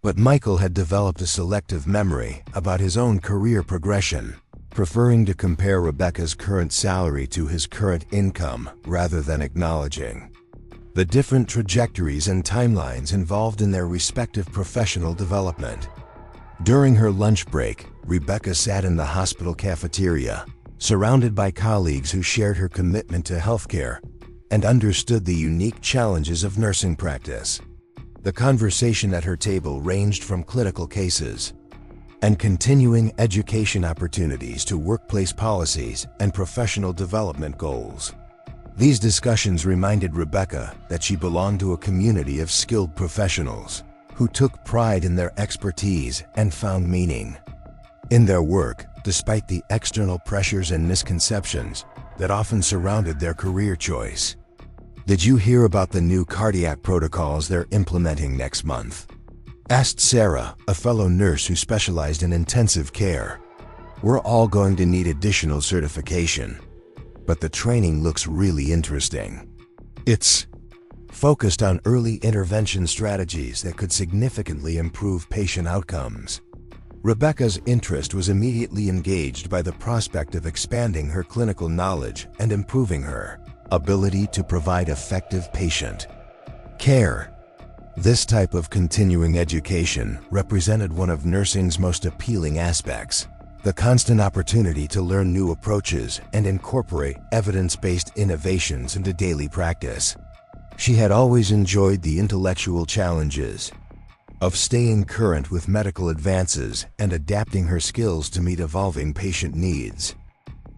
But Michael had developed a selective memory about his own career progression, preferring to compare Rebecca's current salary to his current income rather than acknowledging the different trajectories and timelines involved in their respective professional development. During her lunch break, Rebecca sat in the hospital cafeteria, surrounded by colleagues who shared her commitment to healthcare and understood the unique challenges of nursing practice. The conversation at her table ranged from clinical cases and continuing education opportunities to workplace policies and professional development goals. These discussions reminded Rebecca that she belonged to a community of skilled professionals who took pride in their expertise and found meaning in their work, despite the external pressures and misconceptions that often surrounded their career choice. "Did you hear about the new cardiac protocols they're implementing next month?" asked Sarah, a fellow nurse who specialized in intensive care. "We're all going to need additional certification, but the training looks really interesting. It's focused on early intervention strategies that could significantly improve patient outcomes." Rebecca's interest was immediately engaged by the prospect of expanding her clinical knowledge and improving her ability to provide effective patient care. This type of continuing education represented one of nursing's most appealing aspects: the constant opportunity to learn new approaches and incorporate evidence-based innovations into daily practice. She had always enjoyed the intellectual challenges of staying current with medical advances and adapting her skills to meet evolving patient needs.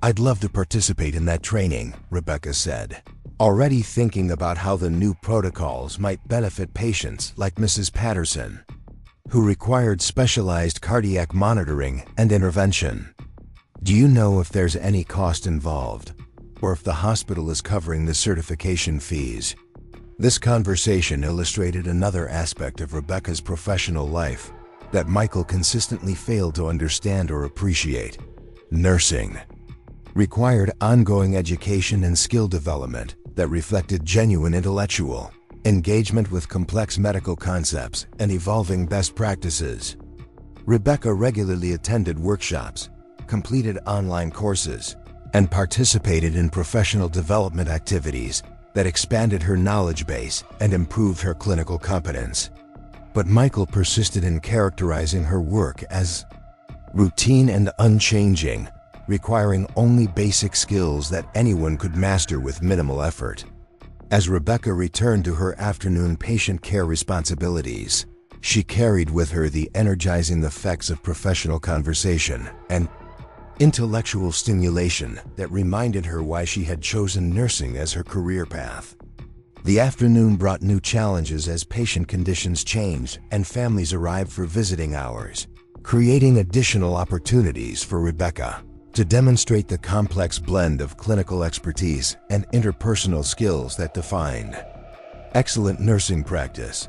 "I'd love to participate in that training," Rebecca said, already thinking about how the new protocols might benefit patients like Mrs. Patterson, who required specialized cardiac monitoring and intervention. "Do you know if there's any cost involved, or if the hospital is covering the certification fees?" This conversation illustrated another aspect of Rebecca's professional life that Michael consistently failed to understand or appreciate. Nursing required ongoing education and skill development that reflected genuine intellectual engagement with complex medical concepts and evolving best practices. Rebecca regularly attended workshops, completed online courses, and participated in professional development activities that expanded her knowledge base and improved her clinical competence. But Michael persisted in characterizing her work as routine and unchanging, requiring only basic skills that anyone could master with minimal effort. As Rebecca returned to her afternoon patient care responsibilities, she carried with her the energizing effects of professional conversation and intellectual stimulation that reminded her why she had chosen nursing as her career path. The afternoon brought new challenges as patient conditions changed and families arrived for visiting hours, creating additional opportunities for Rebecca to demonstrate the complex blend of clinical expertise and interpersonal skills that defined excellent nursing practice.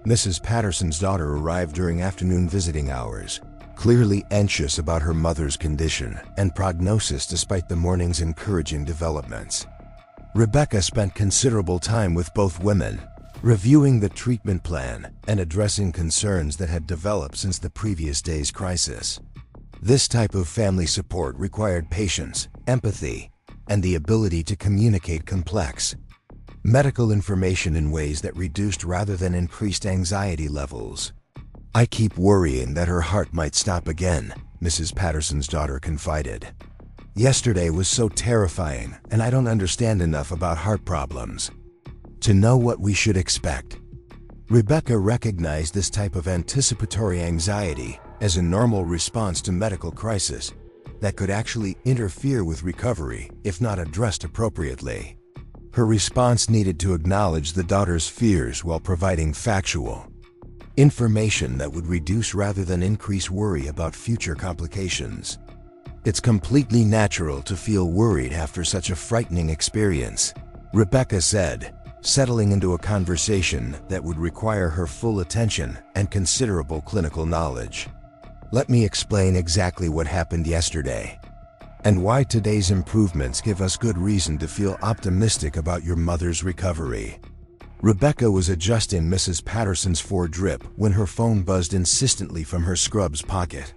Mrs. Patterson's daughter arrived during afternoon visiting hours, clearly anxious about her mother's condition and prognosis despite the morning's encouraging developments. Rebecca spent considerable time with both women, reviewing the treatment plan and addressing concerns that had developed since the previous day's crisis. This type of family support required patience, empathy, and the ability to communicate complex medical information in ways that reduced rather than increased anxiety levels. "I keep worrying that her heart might stop again," Mrs. Patterson's daughter confided. "Yesterday was so terrifying, and I don't understand enough about heart problems to know what we should expect." Rebecca recognized this type of anticipatory anxiety as a normal response to medical crisis that could actually interfere with recovery if not addressed appropriately. Her response needed to acknowledge the daughter's fears while providing factual information that would reduce rather than increase worry about future complications. "It's completely natural to feel worried after such a frightening experience," Rebecca said, settling into a conversation that would require her full attention and considerable clinical knowledge. "Let me explain exactly what happened yesterday. and why today's improvements give us good reason to feel optimistic about your mother's recovery. Rebecca was adjusting Mrs. Patterson's Ford drip when her phone buzzed insistently from her scrub's pocket.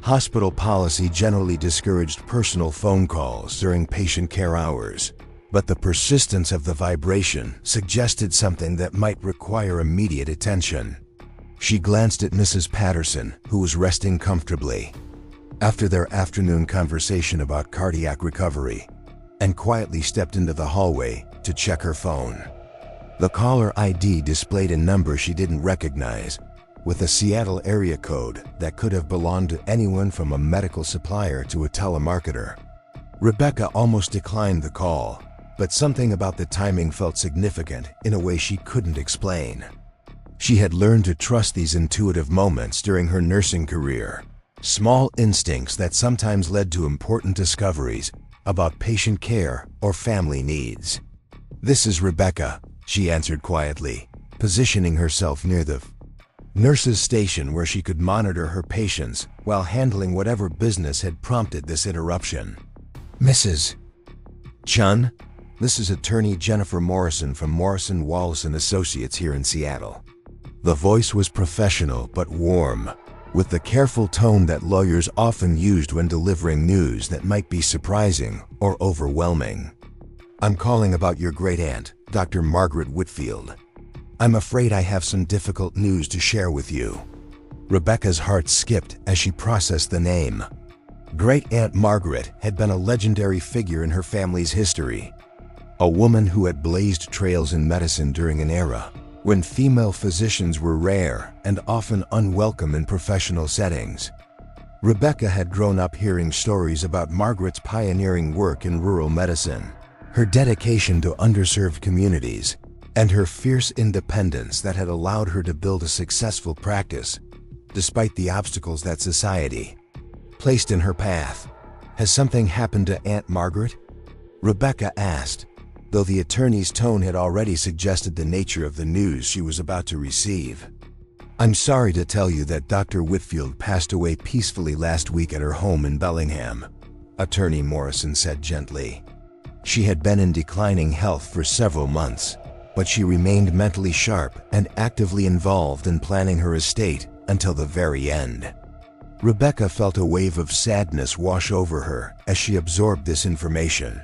Hospital policy generally discouraged personal phone calls during patient care hours, but the persistence of the vibration suggested something that might require immediate attention. She glanced at Mrs. Patterson, who was resting comfortably after their afternoon conversation about cardiac recovery, and quietly stepped into the hallway to check her phone. The caller ID displayed a number she didn't recognize, with a Seattle area code that could have belonged to anyone from a medical supplier to a telemarketer. Rebecca almost declined the call, but something about the timing felt significant in a way she couldn't explain. She had learned to trust these intuitive moments during her nursing career, small instincts that sometimes led to important discoveries about patient care or family needs. "This is Rebecca," she answered quietly, positioning herself near the nurse's station where she could monitor her patients while handling whatever business had prompted this interruption. "Mrs. Chen, this is attorney Jennifer Morrison from Morrison, Wallace & Associates here in Seattle." The voice was professional but warm, with the careful tone that lawyers often used when delivering news that might be surprising or overwhelming. "I'm calling about your great-aunt, Dr. Margaret Whitfield. I'm afraid I have some difficult news to share with you." Rebecca's heart skipped as she processed the name. Great-Aunt Margaret had been a legendary figure in her family's history, a woman who had blazed trails in medicine during an era when female physicians were rare and often unwelcome in professional settings. Rebecca had grown up hearing stories about Margaret's pioneering work in rural medicine, her dedication to underserved communities, and her fierce independence that had allowed her to build a successful practice, despite the obstacles that society placed in her path. "Has something happened to Aunt Margaret?" Rebecca asked, though the attorney's tone had already suggested the nature of the news she was about to receive. "I'm sorry to tell you that Dr. Whitfield passed away peacefully last week at her home in Bellingham," Attorney Morrison said gently. She had been in declining health for several months, but she remained mentally sharp and actively involved in planning her estate until the very end. Rebecca felt a wave of sadness wash over her as she absorbed this information.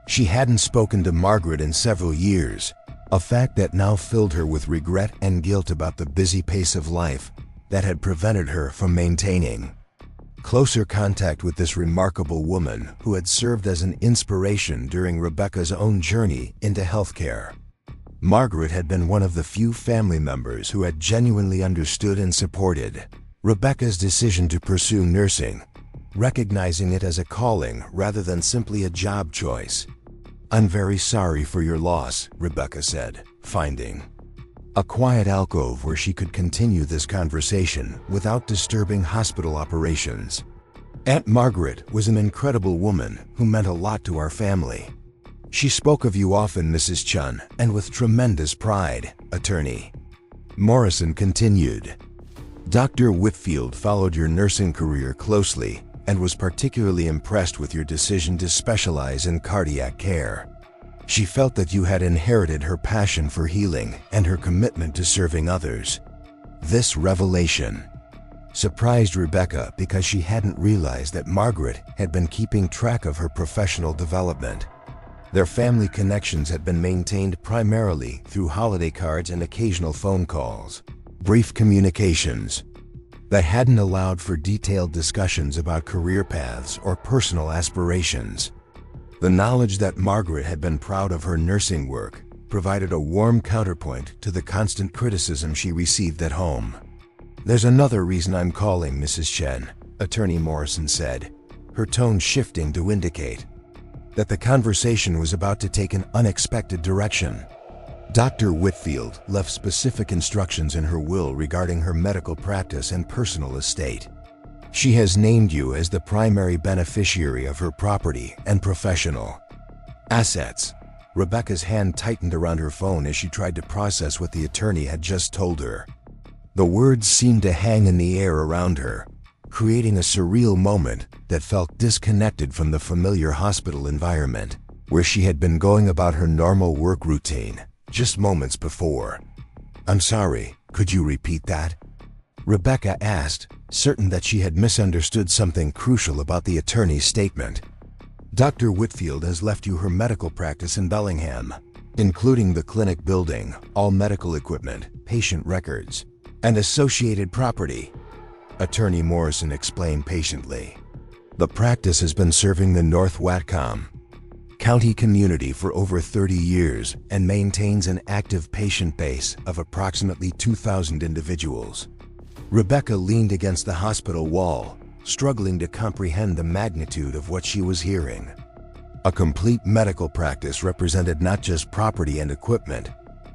She hadn't spoken to Margaret in several years, a fact that now filled her with regret and guilt about the busy pace of life that had prevented her from maintaining closer contact with this remarkable woman who had served as an inspiration during Rebecca's own journey into healthcare. Margaret had been one of the few family members who had genuinely understood and supported Rebecca's decision to pursue nursing, recognizing it as a calling rather than simply a job choice. "I'm very sorry for your loss," Rebecca said, finding a quiet alcove where she could continue this conversation without disturbing hospital operations. "Aunt Margaret was an incredible woman who meant a lot to our family. She spoke of you often, Mrs. Chen, and with tremendous pride," Attorney Morrison continued. "Dr. Whitfield followed your nursing career closely and was particularly impressed with your decision to specialize in cardiac care. She felt that you had inherited her passion for healing and her commitment to serving others." This revelation surprised Rebecca because she hadn't realized that Margaret had been keeping track of her professional development. Their family connections had been maintained primarily through holiday cards and occasional phone calls, brief communications that hadn't allowed for detailed discussions about career paths or personal aspirations. The knowledge that Margaret had been proud of her nursing work provided a warm counterpoint to the constant criticism she received at home. "There's another reason I'm calling, Mrs. Chen," Attorney Morrison said, her tone shifting to indicate that the conversation was about to take an unexpected direction. "Dr. Whitfield left specific instructions in her will regarding her medical practice and personal estate. She has named you as the primary beneficiary of her property and professional assets." Rebecca's hand tightened around her phone as she tried to process what the attorney had just told her. The words seemed to hang in the air around her, creating a surreal moment that felt disconnected from the familiar hospital environment, where she had been going about her normal work routine just moments before. "I'm sorry, could you repeat that?" Rebecca asked, certain that she had misunderstood something crucial about the attorney's statement. "Dr. Whitfield has left you her medical practice in Bellingham, including the clinic building, all medical equipment, patient records, and associated property," Attorney Morrison explained patiently. "The practice has been serving the North Whatcom County community for over 30 years and maintains an active patient base of approximately 2,000 individuals." Rebecca leaned against the hospital wall, struggling to comprehend the magnitude of what she was hearing. A complete medical practice represented not just property and equipment,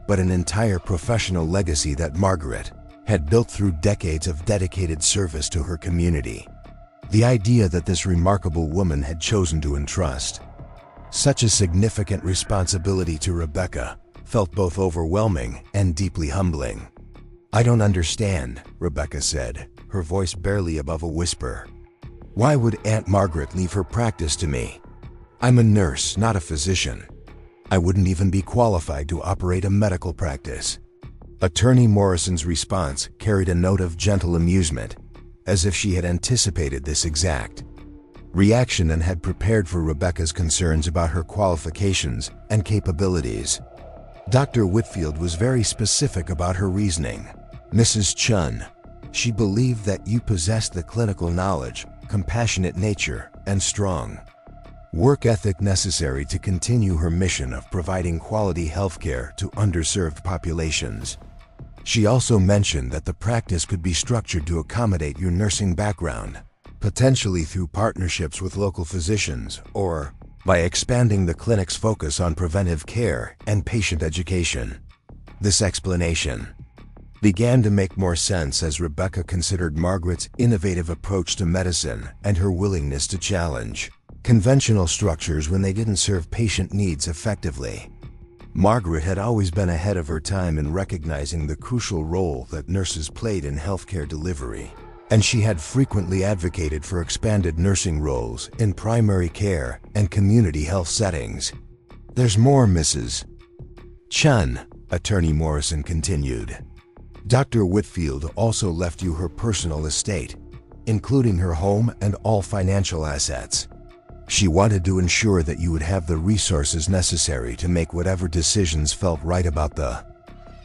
but an entire professional legacy that Margaret had built through decades of dedicated service to her community. The idea that this remarkable woman had chosen to entrust such a significant responsibility to Rebecca felt both overwhelming and deeply humbling. "I don't understand," Rebecca said, her voice barely above a whisper. "Why would Aunt Margaret leave her practice to me? I'm a nurse, not a physician. I wouldn't even be qualified to operate a medical practice." Attorney Morrison's response carried a note of gentle amusement, as if she had anticipated this exact reaction and had prepared for Rebecca's concerns about her qualifications and capabilities. "Dr. Whitfield was very specific about her reasoning, Mrs. Chen. She believed that you possessed the clinical knowledge, compassionate nature, and strong work ethic necessary to continue her mission of providing quality healthcare to underserved populations. She also mentioned that the practice could be structured to accommodate your nursing background, potentially through partnerships with local physicians or by expanding the clinic's focus on preventive care and patient education." This explanation began to make more sense as Rebecca considered Margaret's innovative approach to medicine and her willingness to challenge conventional structures when they didn't serve patient needs effectively. Margaret had always been ahead of her time in recognizing the crucial role that nurses played in healthcare delivery, and she had frequently advocated for expanded nursing roles in primary care and community health settings. "There's more, Mrs. Chen," Attorney Morrison continued. "Dr. Whitfield also left you her personal estate, including her home and all financial assets. She wanted to ensure that you would have the resources necessary to make whatever decisions felt right about the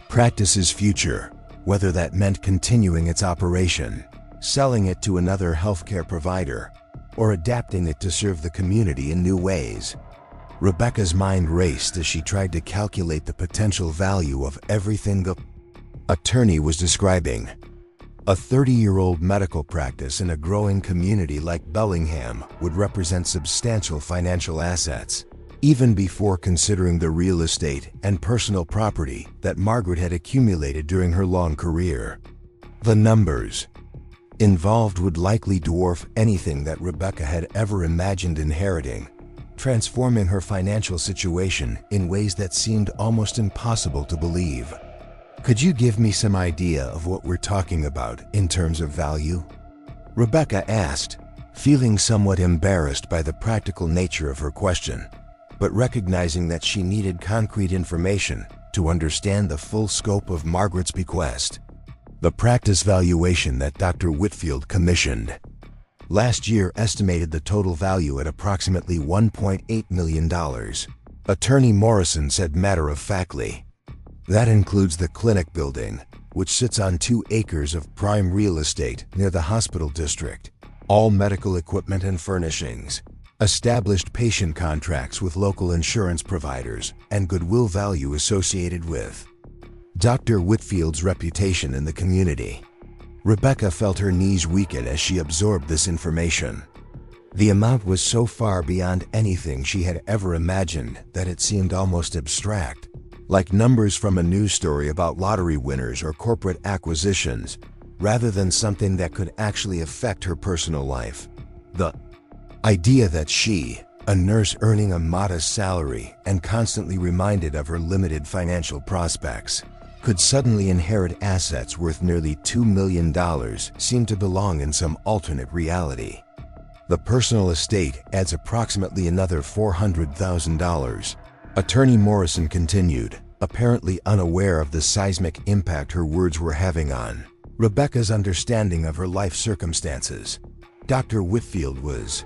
practice's future, whether that meant continuing its operation, selling it to another healthcare provider, or adapting it to serve the community in new ways." Rebecca's mind raced as she tried to calculate the potential value of everything the attorney was describing. A 30-year-old medical practice in a growing community like Bellingham would represent substantial financial assets, even before considering the real estate and personal property that Margaret had accumulated during her long career. The numbers involved would likely dwarf anything that Rebecca had ever imagined inheriting, transforming her financial situation in ways that seemed almost impossible to believe. "Could you give me some idea of what we're talking about in terms of value?" Rebecca asked, feeling somewhat embarrassed by the practical nature of her question, but recognizing that she needed concrete information to understand the full scope of Margaret's bequest. The practice valuation that Dr. Whitfield commissioned last year estimated the total value at approximately $1.8 million. Attorney Morrison said matter-of-factly. "That includes the clinic building, which sits on 2 acres of prime real estate near the hospital district, all medical equipment and furnishings, established patient contracts with local insurance providers, and goodwill value associated with Dr. Whitfield's reputation in the community." Rebecca felt her knees weaken as she absorbed this information. The amount was so far beyond anything she had ever imagined that it seemed almost abstract, like numbers from a news story about lottery winners or corporate acquisitions, rather than something that could actually affect her personal life. The idea that she, a nurse earning a modest salary and constantly reminded of her limited financial prospects, could suddenly inherit assets worth nearly $2 million seemed to belong in some alternate reality. The personal estate adds approximately another $400,000. Attorney Morrison continued, apparently unaware of the seismic impact her words were having on Rebecca's understanding of her life circumstances. Dr. Whitfield was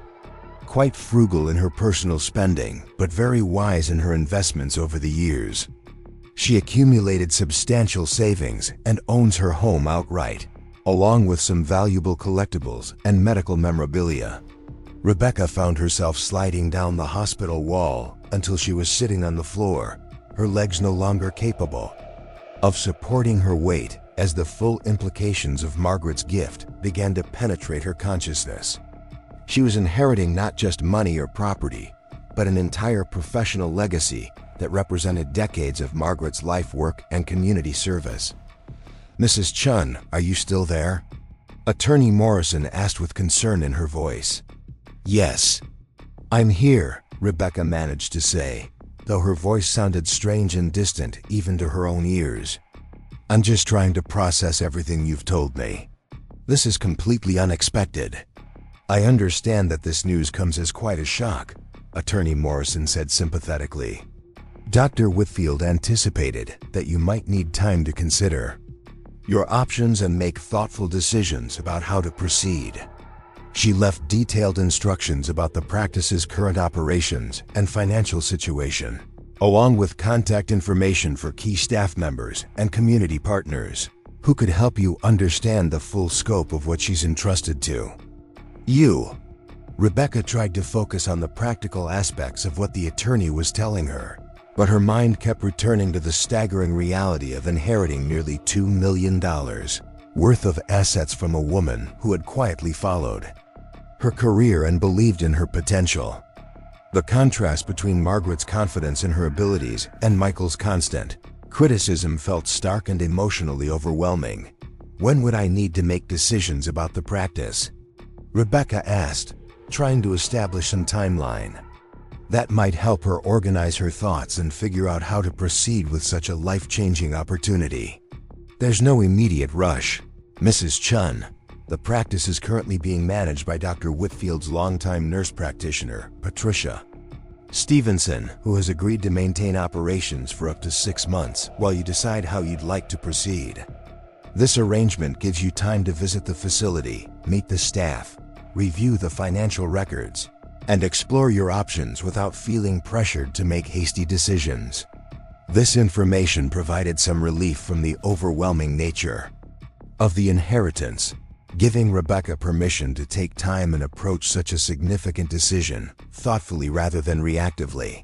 quite frugal in her personal spending, but very wise in her investments over the years. She accumulated substantial savings and owns her home outright, along with some valuable collectibles and medical memorabilia. Rebecca found herself sliding down the hospital wall until she was sitting on the floor, her legs no longer capable of supporting her weight as the full implications of Margaret's gift began to penetrate her consciousness. She was inheriting not just money or property, but an entire professional legacy that represented decades of Margaret's life work and community service. "Mrs. Chen, are you still there?" Attorney Morrison asked with concern in her voice. "Yes, I'm here," Rebecca managed to say, though her voice sounded strange and distant even to her own ears. "I'm just trying to process everything you've told me. This is completely unexpected." "I understand that this news comes as quite a shock," Attorney Morrison said sympathetically. "Dr. Whitfield anticipated that you might need time to consider your options and make thoughtful decisions about how to proceed." She left detailed instructions about the practice's current operations and financial situation, along with contact information for key staff members and community partners who could help you understand the full scope of what she's entrusted to you. Rebecca tried to focus on the practical aspects of what the attorney was telling her, but her mind kept returning to the staggering reality of inheriting nearly $2 million worth of assets from a woman who had quietly followed her career and believed in her potential. The contrast between Margaret's confidence in her abilities and Michael's constant criticism felt stark and emotionally overwhelming. "When would I need to make decisions about the practice?" Rebecca asked, trying to establish some timeline that might help her organize her thoughts and figure out how to proceed with such a life-changing opportunity. "There's no immediate rush, Mrs. Chen. The practice is currently being managed by Dr. Whitfield's longtime nurse practitioner, Patricia Stevenson, who has agreed to maintain operations for up to 6 months while you decide how you'd like to proceed. This arrangement gives you time to visit the facility, meet the staff, review the financial records, and explore your options without feeling pressured to make hasty decisions." This information provided some relief from the overwhelming nature of the inheritance, giving Rebecca permission to take time and approach such a significant decision thoughtfully rather than reactively.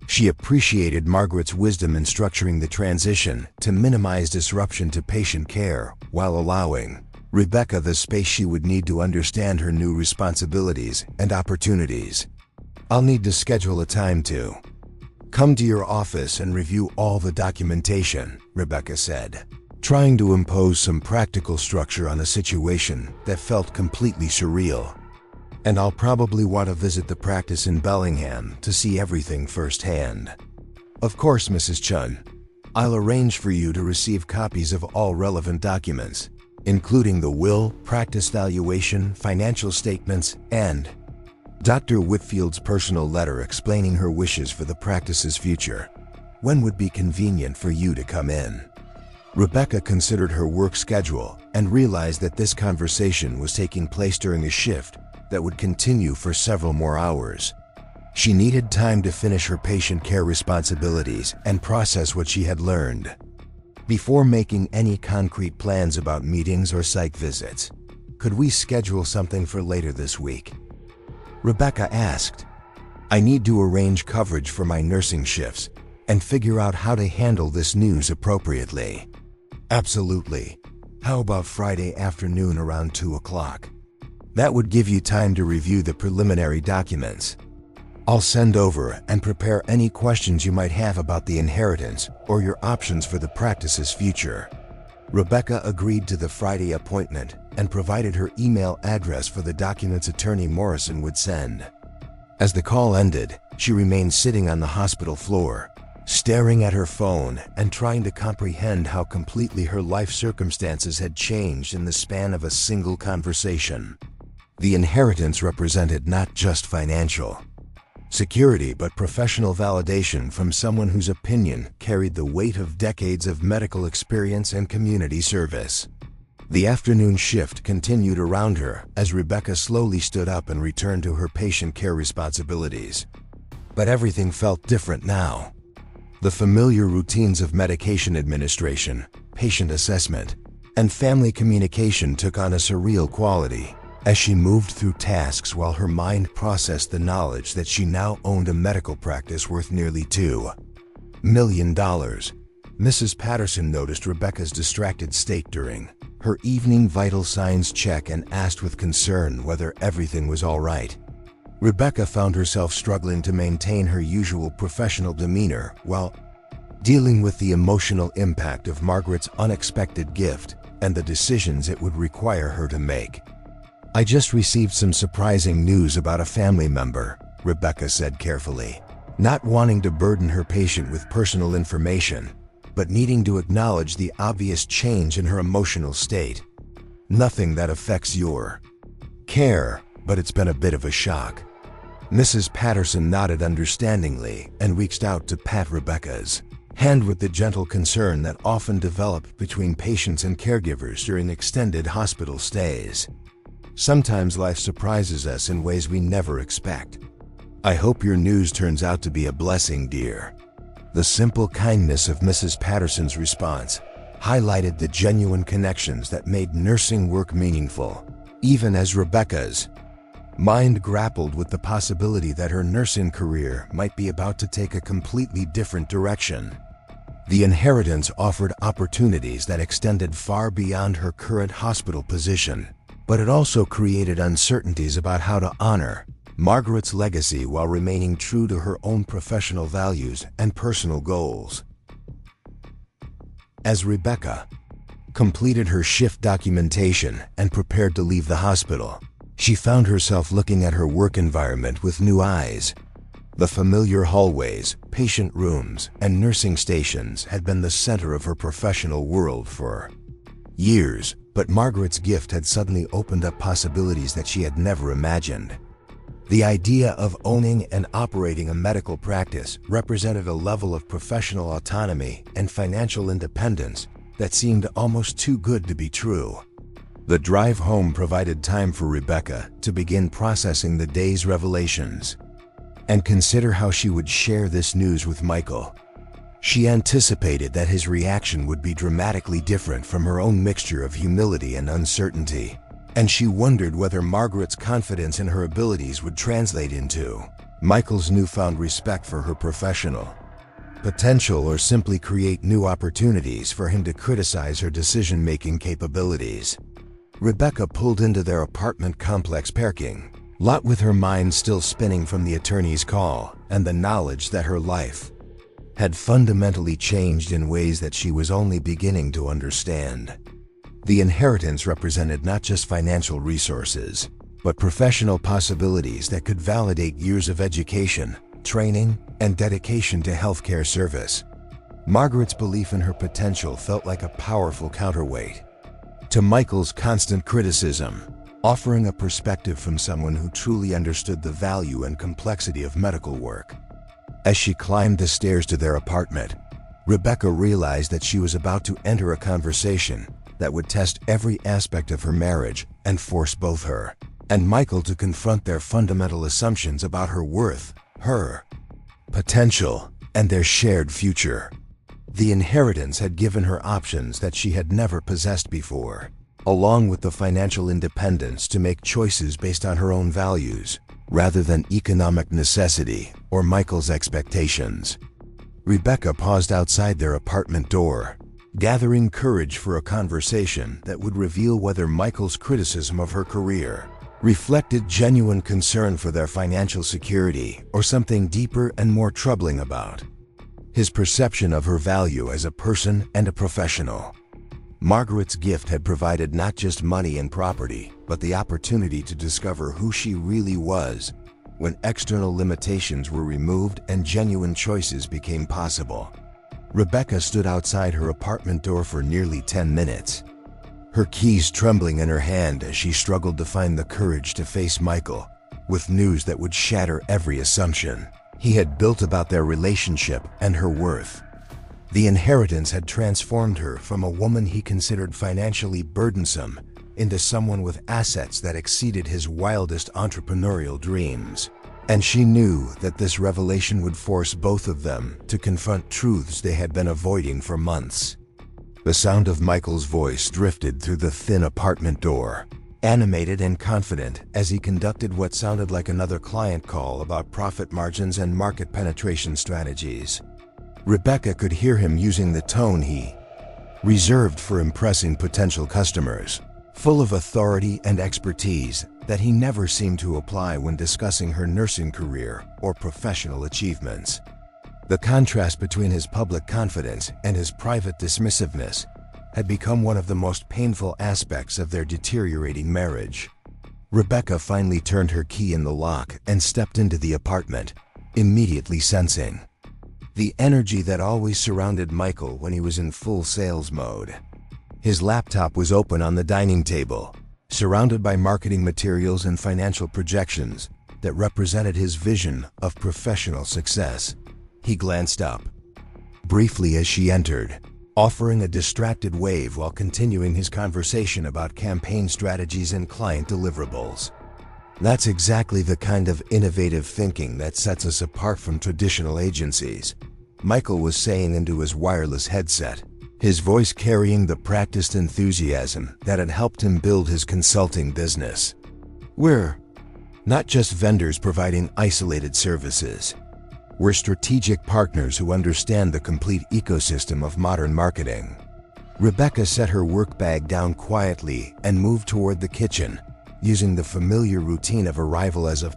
She appreciated Margaret's wisdom in structuring the transition to minimize disruption to patient care while allowing Rebecca the space she would need to understand her new responsibilities and opportunities. "I'll need to schedule a time to come to your office and review all the documentation," Rebecca said, trying to impose some practical structure on a situation that felt completely surreal. "And I'll probably want to visit the practice in Bellingham to see everything firsthand." "Of course, Mrs. Chen. I'll arrange for you to receive copies of all relevant documents, including the will, practice valuation, financial statements, and Dr. Whitfield's personal letter explaining her wishes for the practice's future. When would be convenient for you to come in?" Rebecca considered her work schedule and realized that this conversation was taking place during a shift that would continue for several more hours. She needed time to finish her patient care responsibilities and process what she had learned before making any concrete plans about meetings or site visits. "Could we schedule something for later this week?" Rebecca asked. "I need to arrange coverage for my nursing shifts and figure out how to handle this news appropriately." "Absolutely. How about Friday afternoon around 2 o'clock? That would give you time to review the preliminary documents. I'll send over and prepare any questions you might have about the inheritance or your options for the practice's future." Rebecca agreed to the Friday appointment and provided her email address for the documents Attorney Morrison would send. As the call ended, she remained sitting on the hospital floor, staring at her phone and trying to comprehend how completely her life circumstances had changed in the span of a single conversation. The inheritance represented not just financial security but professional validation from someone whose opinion carried the weight of decades of medical experience and community service. The afternoon shift continued around her as Rebecca slowly stood up and returned to her patient care responsibilities. But everything felt different now. The familiar routines of medication administration, patient assessment, and family communication took on a surreal quality as she moved through tasks while her mind processed the knowledge that she now owned a medical practice worth nearly $2 million. Mrs. Patterson noticed Rebecca's distracted state during her evening vital signs check and asked with concern whether everything was all right. Rebecca found herself struggling to maintain her usual professional demeanor while dealing with the emotional impact of Margaret's unexpected gift and the decisions it would require her to make. "I just received some surprising news about a family member," Rebecca said carefully, not wanting to burden her patient with personal information, but needing to acknowledge the obvious change in her emotional state. "Nothing that affects your care, but it's been a bit of a shock." Mrs. Patterson nodded understandingly and reached out to pat Rebecca's hand with the gentle concern that often developed between patients and caregivers during extended hospital stays. "Sometimes life surprises us in ways we never expect. I hope your news turns out to be a blessing, dear." The simple kindness of Mrs. Patterson's response highlighted the genuine connections that made nursing work meaningful, even as Rebecca's mind grappled with the possibility that her nursing career might be about to take a completely different direction. The inheritance offered opportunities that extended far beyond her current hospital position, but it also created uncertainties about how to honor Margaret's legacy while remaining true to her own professional values and personal goals. As Rebecca completed her shift documentation and prepared to leave the hospital, she found herself looking at her work environment with new eyes. The familiar hallways, patient rooms, and nursing stations had been the center of her professional world for years, but Margaret's gift had suddenly opened up possibilities that she had never imagined. The idea of owning and operating a medical practice represented a level of professional autonomy and financial independence that seemed almost too good to be true. The drive home provided time for Rebecca to begin processing the day's revelations and consider how she would share this news with Michael. She anticipated that his reaction would be dramatically different from her own mixture of humility and uncertainty, and she wondered whether Margaret's confidence in her abilities would translate into Michael's newfound respect for her professional potential or simply create new opportunities for him to criticize her decision-making capabilities. Rebecca pulled into their apartment complex parking lot with her mind still spinning from the attorney's call and the knowledge that her life had fundamentally changed in ways that she was only beginning to understand. The inheritance represented not just financial resources, but professional possibilities that could validate years of education, training, and dedication to healthcare service. Margaret's belief in her potential felt like a powerful counterweight to Michael's constant criticism, offering a perspective from someone who truly understood the value and complexity of medical work. As she climbed the stairs to their apartment, Rebecca realized that she was about to enter a conversation that would test every aspect of her marriage and force both her and Michael to confront their fundamental assumptions about her worth, her potential, and their shared future. The inheritance had given her options that she had never possessed before, along with the financial independence to make choices based on her own values, rather than economic necessity or Michael's expectations. Rebecca paused outside their apartment door, gathering courage for a conversation that would reveal whether Michael's criticism of her career reflected genuine concern for their financial security or something deeper and more troubling about his perception of her value as a person and a professional. Margaret's gift had provided not just money and property, but the opportunity to discover who she really was, when external limitations were removed and genuine choices became possible. Rebecca stood outside her apartment door for nearly 10 minutes, her keys trembling in her hand as she struggled to find the courage to face Michael with news that would shatter every assumption he had built about their relationship and her worth. The inheritance had transformed her from a woman he considered financially burdensome into someone with assets that exceeded his wildest entrepreneurial dreams. And she knew that this revelation would force both of them to confront truths they had been avoiding for months. The sound of Michael's voice drifted through the thin apartment door, animated and confident as he conducted what sounded like another client call about profit margins and market penetration strategies. Rebecca could hear him using the tone he reserved for impressing potential customers, full of authority and expertise that he never seemed to apply when discussing her nursing career or professional achievements. The contrast between his public confidence and his private dismissiveness had become one of the most painful aspects of their deteriorating marriage. Rebecca finally turned her key in the lock and stepped into the apartment, immediately sensing the energy that always surrounded Michael when he was in full sales mode. His laptop was open on the dining table, surrounded by marketing materials and financial projections that represented his vision of professional success. He glanced up briefly as she entered, offering a distracted wave while continuing his conversation about campaign strategies and client deliverables. That's exactly the kind of innovative thinking that sets us apart from traditional agencies, Michael was saying into his wireless headset, his voice carrying the practiced enthusiasm that had helped him build his consulting business. We're not just vendors providing isolated services. We're strategic partners who understand the complete ecosystem of modern marketing. Rebecca set her work bag down quietly and moved toward the kitchen, using the familiar routine of arrival as a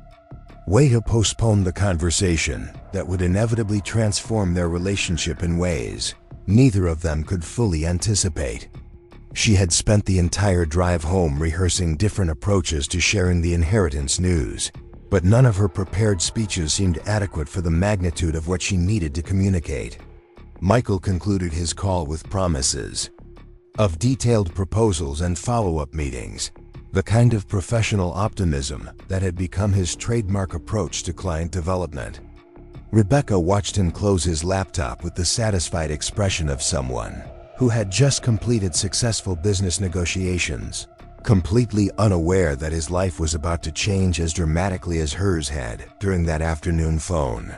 way to postpone the conversation that would inevitably transform their relationship in ways neither of them could fully anticipate. She had spent the entire drive home rehearsing different approaches to sharing the inheritance news, but none of her prepared speeches seemed adequate for the magnitude of what she needed to communicate. Michael concluded his call with promises of detailed proposals and follow-up meetings, the kind of professional optimism that had become his trademark approach to client development. Rebecca watched him close his laptop with the satisfied expression of someone who had just completed successful business negotiations, completely unaware that his life was about to change as dramatically as hers had during that afternoon phone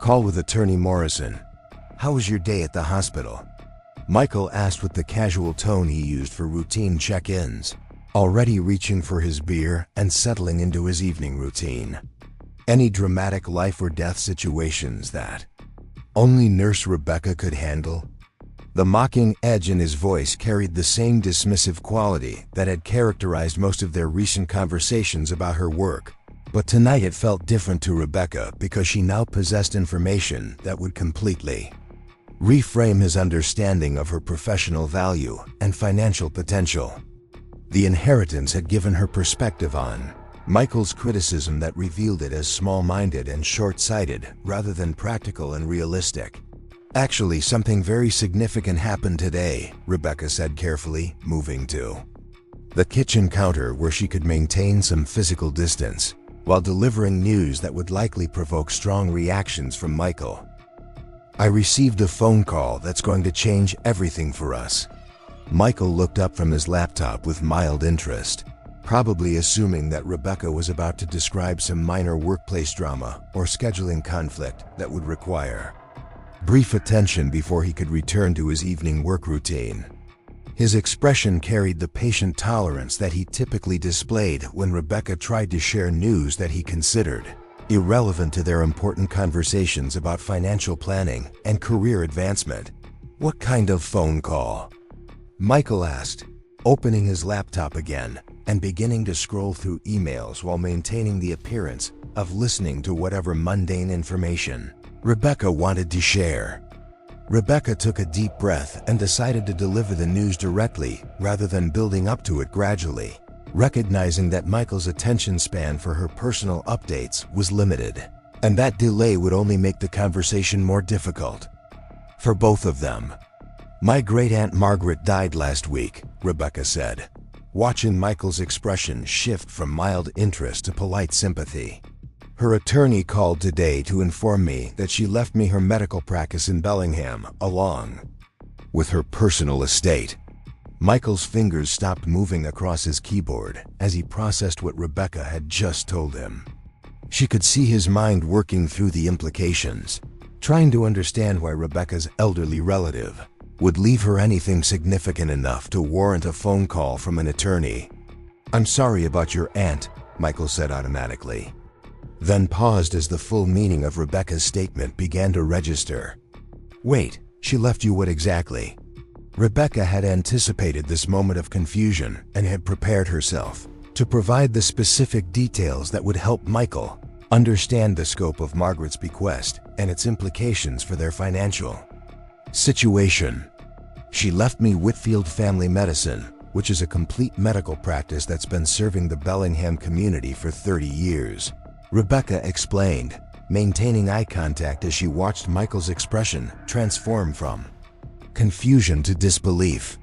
call with Attorney Morrison. "How was your day at the hospital?" Michael asked with the casual tone he used for routine check-ins, already reaching for his beer and settling into his evening routine. Any dramatic life or death situations that only Nurse Rebecca could handle? The mocking edge in his voice carried the same dismissive quality that had characterized most of their recent conversations about her work. But tonight it felt different to Rebecca because she now possessed information that would completely reframe his understanding of her professional value and financial potential. The inheritance had given her perspective on Michael's criticism that revealed it as small-minded and short-sighted rather than practical and realistic. "Actually, something very significant happened today," Rebecca said carefully, moving to the kitchen counter where she could maintain some physical distance while delivering news that would likely provoke strong reactions from Michael. "I received a phone call that's going to change everything for us." Michael looked up from his laptop with mild interest, probably assuming that Rebecca was about to describe some minor workplace drama or scheduling conflict that would require brief attention before he could return to his evening work routine. His expression carried the patient tolerance that he typically displayed when Rebecca tried to share news that he considered irrelevant to their important conversations about financial planning and career advancement. "What kind of phone call?" Michael asked, opening his laptop again and beginning to scroll through emails while maintaining the appearance of listening to whatever mundane information Rebecca wanted to share. Rebecca took a deep breath and decided to deliver the news directly rather than building up to it gradually. recognizing that Michael's attention span for her personal updates was limited, and that delay would only make the conversation more difficult for both of them. "My great-aunt Margaret died last week," Rebecca said, watching Michael's expression shift from mild interest to polite sympathy. "Her attorney called today to inform me that she left me her medical practice in Bellingham, along with her personal estate." Michael's fingers stopped moving across his keyboard as he processed what Rebecca had just told him. She could see his mind working through the implications, trying to understand why Rebecca's elderly relative would leave her anything significant enough to warrant a phone call from an attorney. "I'm sorry about your aunt," Michael said automatically, then paused as the full meaning of Rebecca's statement began to register. "Wait, she left you what exactly?" Rebecca had anticipated this moment of confusion and had prepared herself to provide the specific details that would help Michael understand the scope of Margaret's bequest and its implications for their financial situation. "She left me Whitfield Family Medicine, which is a complete medical practice that's been serving the Bellingham community for 30 years. Rebecca explained, maintaining eye contact as she watched Michael's expression transform from confusion to disbelief.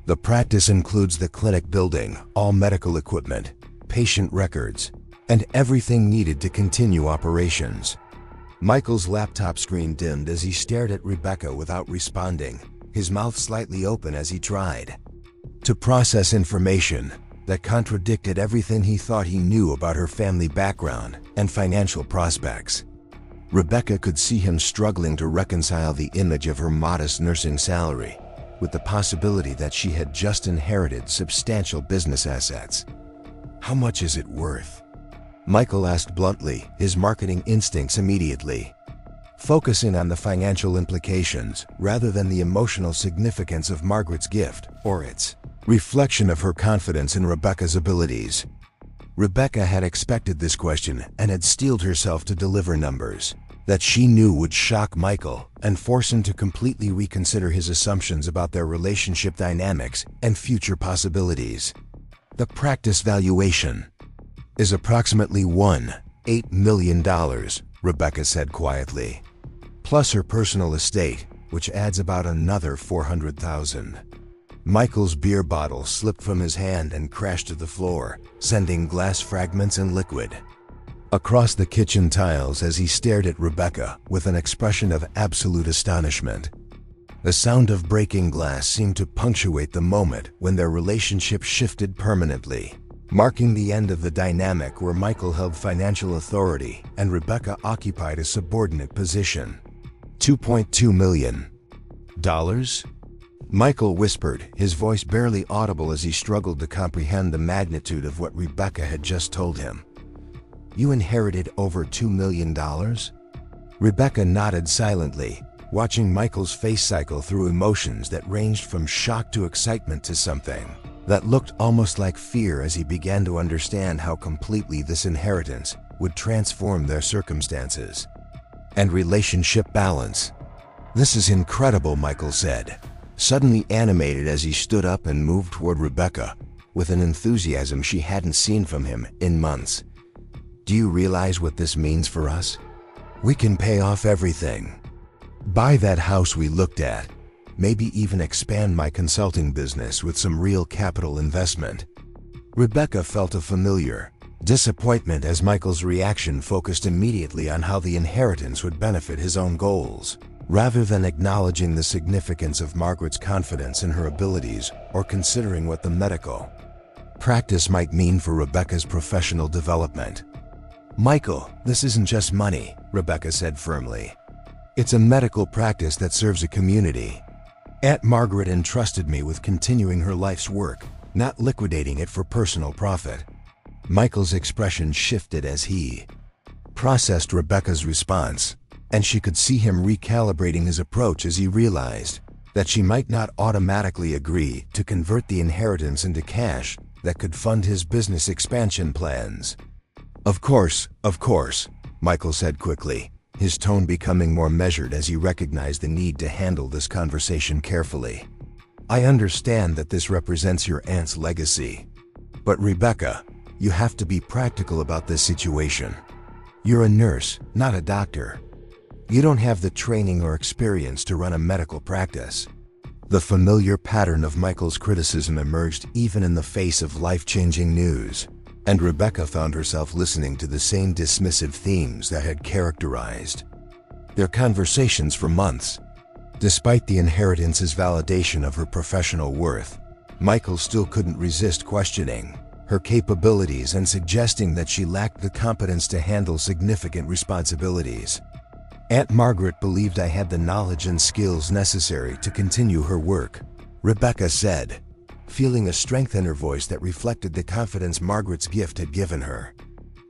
"The practice includes the clinic building, all medical equipment, patient records, and everything needed to continue operations." Michael's laptop screen dimmed as he stared at Rebecca without responding, his mouth slightly open as he tried to process information that contradicted everything he thought he knew about her family background and financial prospects. Rebecca could see him struggling to reconcile the image of her modest nursing salary with the possibility that she had just inherited substantial business assets. "How much is it worth?" Michael asked bluntly, his marketing instincts immediately focusing on the financial implications rather than the emotional significance of Margaret's gift or its reflection of her confidence in Rebecca's abilities. Rebecca had expected this question and had steeled herself to deliver numbers that she knew would shock Michael and force him to completely reconsider his assumptions about their relationship dynamics and future possibilities. "The practice valuation is approximately $1.8 million, Rebecca said quietly, "plus her personal estate, which adds about another $400,000. Michael's beer bottle slipped from his hand and crashed to the floor, sending glass fragments and liquid across the kitchen tiles as he stared at Rebecca with an expression of absolute astonishment. The sound of breaking glass seemed to punctuate the moment when their relationship shifted permanently, marking the end of the dynamic where Michael held financial authority and Rebecca occupied a subordinate position. $2.2 million? Michael whispered, his voice barely audible as he struggled to comprehend the magnitude of what Rebecca had just told him. "You inherited over $2 million? Rebecca nodded silently, watching Michael's face cycle through emotions that ranged from shock to excitement to something that looked almost like fear as he began to understand how completely this inheritance would transform their circumstances and relationship balance. "This is incredible," Michael said, suddenly animated as he stood up and moved toward Rebecca with an enthusiasm she hadn't seen from him in months. "Do you realize what this means for us? We can pay off everything. Buy that house we looked at. Maybe even expand my consulting business with some real capital investment." Rebecca felt a familiar disappointment as Michael's reaction focused immediately on how the inheritance would benefit his own goals, rather than acknowledging the significance of Margaret's confidence in her abilities or considering what the medical practice might mean for Rebecca's professional development. "Michael, this isn't just money," Rebecca said firmly. "It's a medical practice that serves a community. Aunt Margaret entrusted me with continuing her life's work, not liquidating it for personal profit." Michael's expression shifted as he processed Rebecca's response, and she could see him recalibrating his approach as he realized that she might not automatically agree to convert the inheritance into cash that could fund his business expansion plans. Of course," Michael said quickly, his tone becoming more measured as he recognized the need to handle this conversation carefully. "I understand that this represents your aunt's legacy. But Rebecca, you have to be practical about this situation. You're a nurse, not a doctor. You don't have the training or experience to run a medical practice. The familiar pattern of Michael's criticism emerged even in the face of life-changing news, and Rebecca found herself listening to the same dismissive themes that had characterized their conversations for months. Despite the inheritance's validation of her professional worth, Michael still couldn't resist questioning her capabilities and suggesting that she lacked the competence to handle significant responsibilities. Aunt Margaret believed I had the knowledge and skills necessary to continue her work, Rebecca said, feeling a strength in her voice that reflected the confidence Margaret's gift had given her.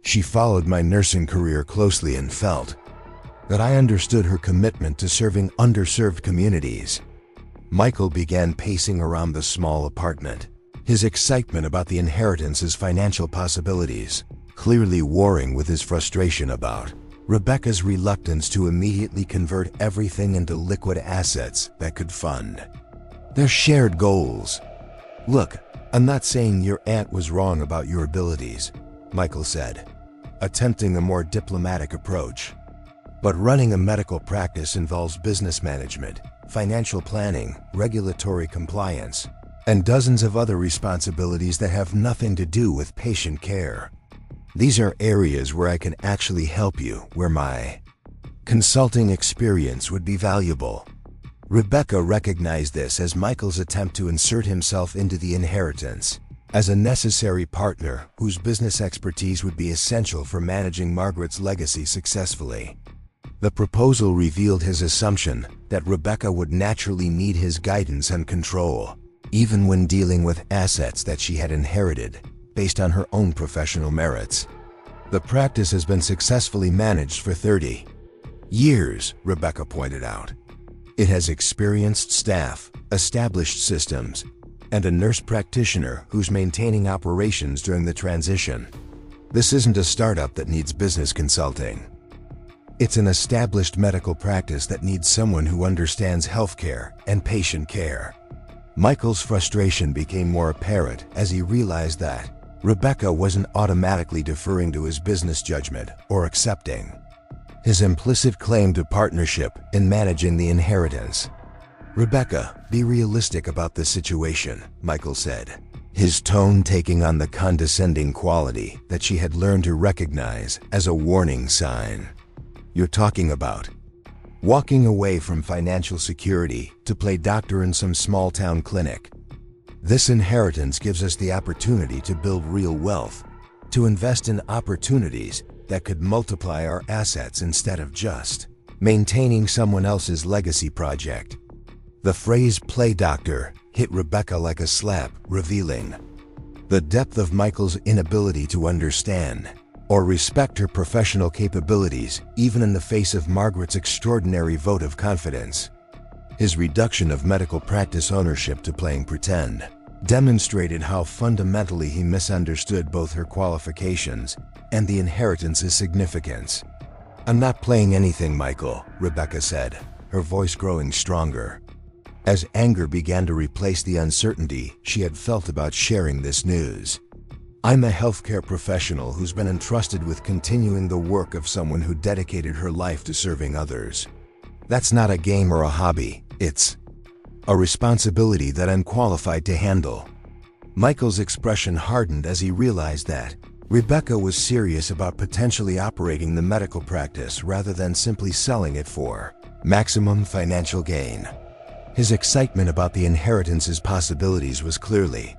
She followed my nursing career closely and felt that I understood her commitment to serving underserved communities. Michael began pacing around the small apartment, his excitement about the inheritance's financial possibilities clearly warring with his frustration about Rebecca's reluctance to immediately convert everything into liquid assets that could fund their shared goals. "Look, I'm not saying your aunt was wrong about your abilities," Michael said, attempting a more diplomatic approach. "But running a medical practice involves business management, financial planning, regulatory compliance, and dozens of other responsibilities that have nothing to do with patient care. These are areas where I can actually help you, where my consulting experience would be valuable." Rebecca recognized this as Michael's attempt to insert himself into the inheritance as a necessary partner whose business expertise would be essential for managing Margaret's legacy successfully. The proposal revealed his assumption that Rebecca would naturally need his guidance and control, even when dealing with assets that she had inherited based on her own professional merits. "The practice has been successfully managed for 30 years, Rebecca pointed out. "It has experienced staff, established systems, and a nurse practitioner who's maintaining operations during the transition. This isn't a startup that needs business consulting. It's an established medical practice that needs someone who understands healthcare and patient care." Michael's frustration became more apparent as he realized that Rebecca wasn't automatically deferring to his business judgment or accepting his implicit claim to partnership in managing the inheritance. "Rebecca, be realistic about this situation," Michael said, his tone taking on the condescending quality that she had learned to recognize as a warning sign. "You're talking about walking away from financial security to play doctor in some small-town clinic. This inheritance gives us the opportunity to build real wealth, to invest in opportunities that could multiply our assets instead of just maintaining someone else's legacy project." The phrase "play doctor" hit Rebecca like a slap, revealing the depth of Michael's inability to understand or respect her professional capabilities, even in the face of Margaret's extraordinary vote of confidence. His reduction of medical practice ownership to playing pretend demonstrated how fundamentally he misunderstood both her qualifications and the inheritance's significance. "I'm not playing anything, Michael," Rebecca said, her voice growing stronger, as anger began to replace the uncertainty she had felt about sharing this news. "I'm a healthcare professional who's been entrusted with continuing the work of someone who dedicated her life to serving others. That's not a game or a hobby, it's a responsibility that I'm qualified to handle." Michael's expression hardened as he realized that Rebecca was serious about potentially operating the medical practice rather than simply selling it for maximum financial gain. His excitement about the inheritance's possibilities was clearly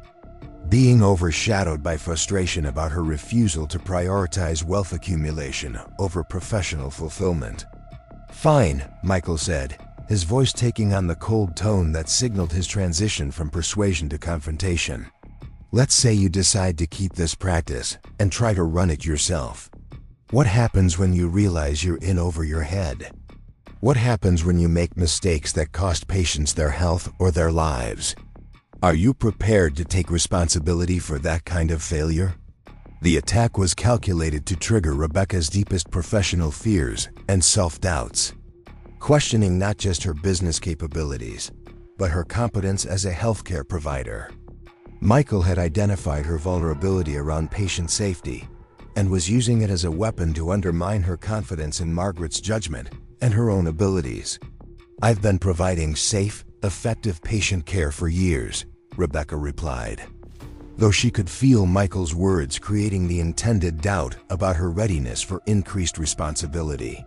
being overshadowed by frustration about her refusal to prioritize wealth accumulation over professional fulfillment. "Fine," Michael said, his voice taking on the cold tone that signaled his transition from persuasion to confrontation. "Let's say you decide to keep this practice and try to run it yourself. What happens when you realize you're in over your head? What happens when you make mistakes that cost patients their health or their lives? Are you prepared to take responsibility for that kind of failure?" The attack was calculated to trigger Rebecca's deepest professional fears and self-doubts, questioning not just her business capabilities, but her competence as a healthcare provider. Michael had identified her vulnerability around patient safety and was using it as a weapon to undermine her confidence in Margaret's judgment and her own abilities. "I've been providing safe, effective patient care for years," Rebecca replied, though she could feel Michael's words creating the intended doubt about her readiness for increased responsibility.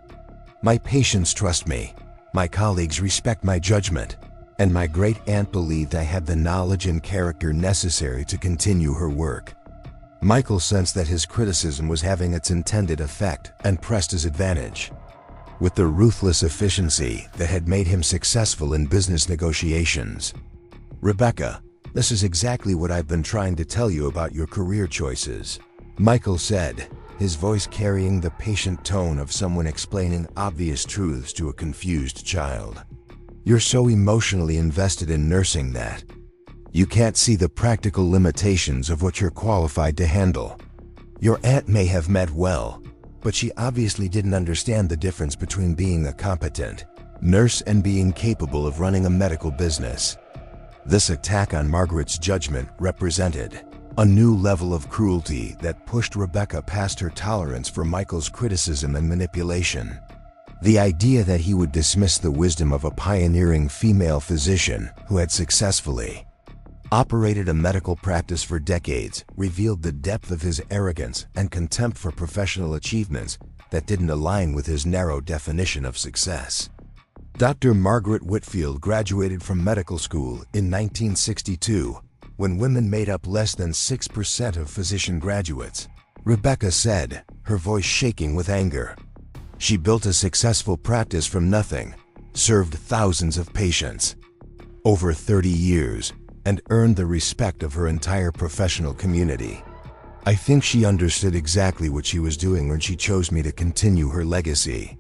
"My patients trust me, my colleagues respect my judgment, and my great-aunt believed I had the knowledge and character necessary to continue her work." Michael sensed that his criticism was having its intended effect and pressed his advantage. With the ruthless efficiency that had made him successful in business negotiations. "Rebecca, this is exactly what I've been trying to tell you about your career choices," Michael said, his voice carrying the patient tone of someone explaining obvious truths to a confused child. "You're so emotionally invested in nursing that you can't see the practical limitations of what you're qualified to handle. Your aunt may have meant well, but she obviously didn't understand the difference between being a competent nurse and being capable of running a medical business." This attack on Margaret's judgment represented a new level of cruelty that pushed Rebecca past her tolerance for Michael's criticism and manipulation. The idea that he would dismiss the wisdom of a pioneering female physician who had successfully operated a medical practice for decades revealed the depth of his arrogance and contempt for professional achievements that didn't align with his narrow definition of success. Dr. Margaret Whitfield graduated from medical school in 1962, when women made up less than 6% of physician graduates, Rebecca said, her voice shaking with anger. She built a successful practice from nothing, served thousands of patients over 30 years, and earned the respect of her entire professional community. "I think she understood exactly what she was doing when she chose me to continue her legacy."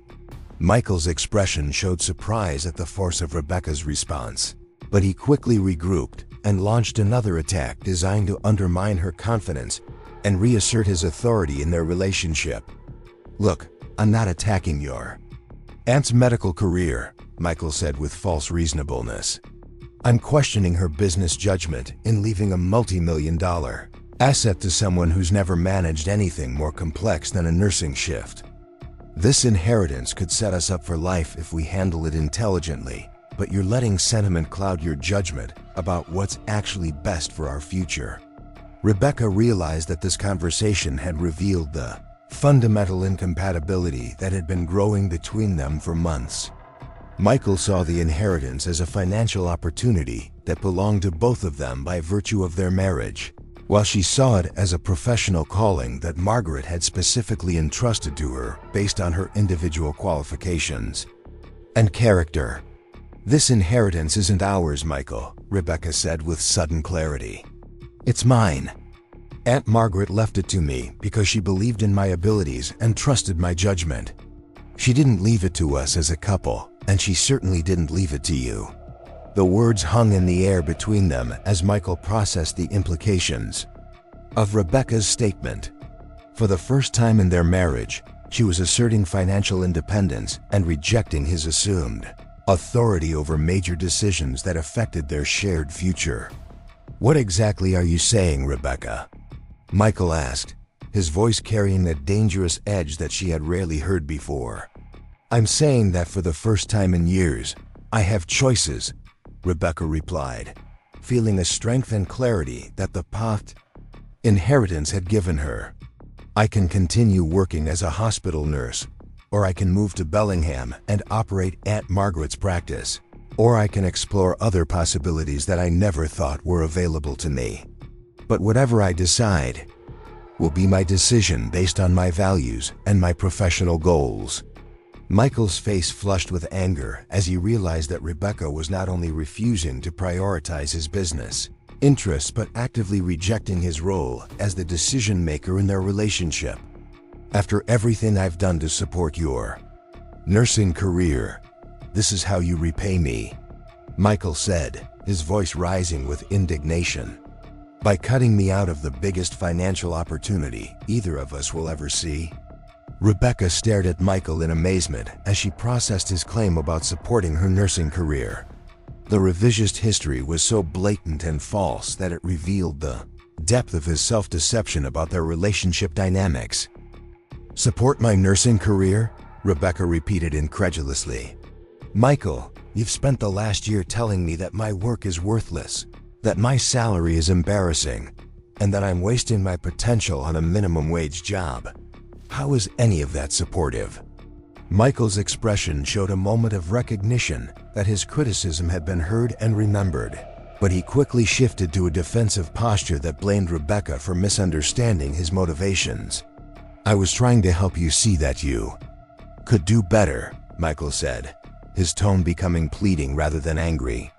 Michael's expression showed surprise at the force of Rebecca's response, but he quickly regrouped and launched another attack designed to undermine her confidence and reassert his authority in their relationship. "Look, I'm not attacking your aunt's medical career," Michael said with false reasonableness. "I'm questioning her business judgment in leaving a multi-million-dollar asset to someone who's never managed anything more complex than a nursing shift. This inheritance could set us up for life if we handle it intelligently, but you're letting sentiment cloud your judgment about what's actually best for our future." Rebecca realized that this conversation had revealed the fundamental incompatibility that had been growing between them for months. Michael saw the inheritance as a financial opportunity that belonged to both of them by virtue of their marriage, while she saw it as a professional calling that Margaret had specifically entrusted to her based on her individual qualifications and character. "This inheritance isn't ours, Michael," Rebecca said with sudden clarity. "It's mine. Aunt Margaret left it to me because she believed in my abilities and trusted my judgment. She didn't leave it to us as a couple, and she certainly didn't leave it to you." The words hung in the air between them as Michael processed the implications of Rebecca's statement. For the first time in their marriage, she was asserting financial independence and rejecting his assumed authority over major decisions that affected their shared future. "What exactly are you saying, Rebecca?" Michael asked, his voice carrying a dangerous edge that she had rarely heard before. "I'm saying that for the first time in years, I have choices," Rebecca replied, feeling a strength and clarity that the past inheritance had given her. "I can continue working as a hospital nurse, or I can move to Bellingham and operate Aunt Margaret's practice, or I can explore other possibilities that I never thought were available to me. But whatever I decide will be my decision based on my values and my professional goals." Michael's face flushed with anger as he realized that Rebecca was not only refusing to prioritize his business interests but actively rejecting his role as the decision-maker in their relationship. "After everything I've done to support your nursing career, this is how you repay me," Michael said, his voice rising with indignation. "By cutting me out of the biggest financial opportunity either of us will ever see?" Rebecca stared at Michael in amazement as she processed his claim about supporting her nursing career. The revisionist history was so blatant and false that it revealed the depth of his self-deception about their relationship dynamics. "Support my nursing career?" Rebecca repeated incredulously. "Michael, you've spent the last year telling me that my work is worthless, that my salary is embarrassing, and that I'm wasting my potential on a minimum wage job. How is any of that supportive?" Michael's expression showed a moment of recognition that his criticism had been heard and remembered, but he quickly shifted to a defensive posture that blamed Rebecca for misunderstanding his motivations. "I was trying to help you see that you could do better," Michael said, his tone becoming pleading rather than angry.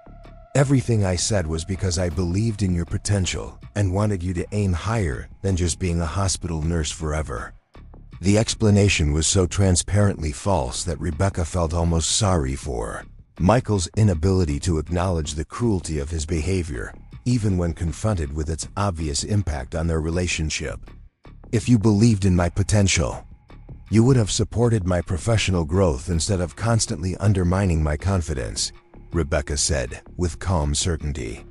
"Everything I said was because I believed in your potential and wanted you to aim higher than just being a hospital nurse forever." The explanation was so transparently false that Rebecca felt almost sorry for Michael's inability to acknowledge the cruelty of his behavior, even when confronted with its obvious impact on their relationship. "If you believed in my potential, you would have supported my professional growth instead of constantly undermining my confidence," Rebecca said with calm certainty.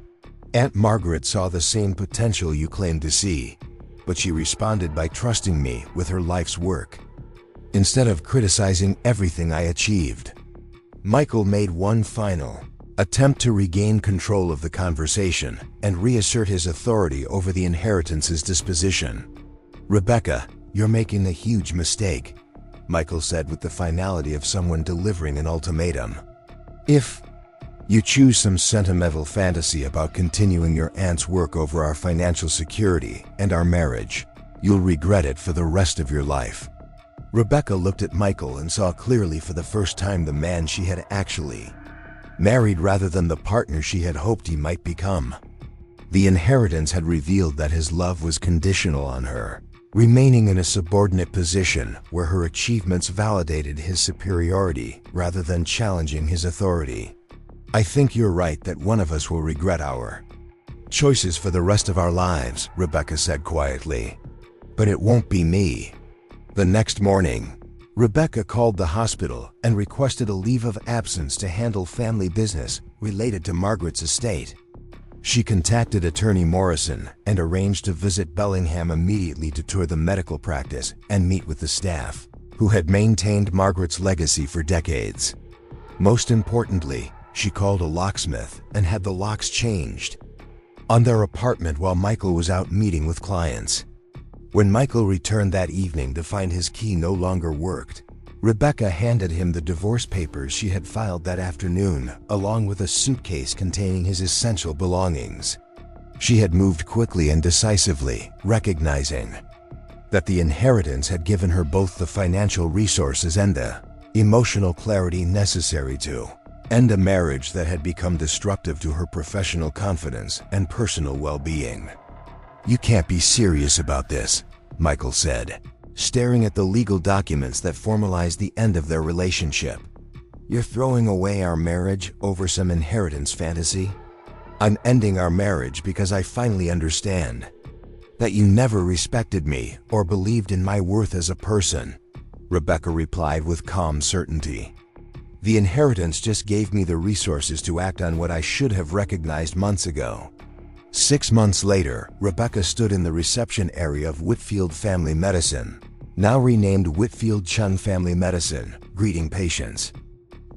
"Aunt Margaret saw the same potential you claimed to see, but she responded by trusting me with her life's work, instead of criticizing everything I achieved." Michael made one final attempt to regain control of the conversation and reassert his authority over the inheritance's disposition. "Rebecca, you're making a huge mistake," Michael said with the finality of someone delivering an ultimatum. "If you choose some sentimental fantasy about continuing your aunt's work over our financial security and our marriage, you'll regret it for the rest of your life." Rebecca looked at Michael and saw clearly for the first time the man she had actually married rather than the partner she had hoped he might become. The inheritance had revealed that his love was conditional on her remaining in a subordinate position where her achievements validated his superiority rather than challenging his authority. "I think you're right that one of us will regret our choices for the rest of our lives," Rebecca said quietly. "But it won't be me." The next morning, Rebecca called the hospital and requested a leave of absence to handle family business related to Margaret's estate. She contacted attorney Morrison and arranged to visit Bellingham immediately to tour the medical practice and meet with the staff, who had maintained Margaret's legacy for decades. Most importantly, she called a locksmith and had the locks changed on their apartment while Michael was out meeting with clients. When Michael returned that evening to find his key no longer worked, Rebecca handed him the divorce papers she had filed that afternoon, along with a suitcase containing his essential belongings. She had moved quickly and decisively, recognizing that the inheritance had given her both the financial resources and the emotional clarity necessary to end a marriage that had become destructive to her professional confidence and personal well-being. "You can't be serious about this," Michael said, staring at the legal documents that formalized the end of their relationship. "You're throwing away our marriage over some inheritance fantasy?" "I'm ending our marriage because I finally understand that you never respected me or believed in my worth as a person," Rebecca replied with calm certainty. "The inheritance just gave me the resources to act on what I should have recognized months ago." 6 months later, Rebecca stood in the reception area of Whitfield Family Medicine, now renamed Whitfield Chen Family Medicine, greeting patients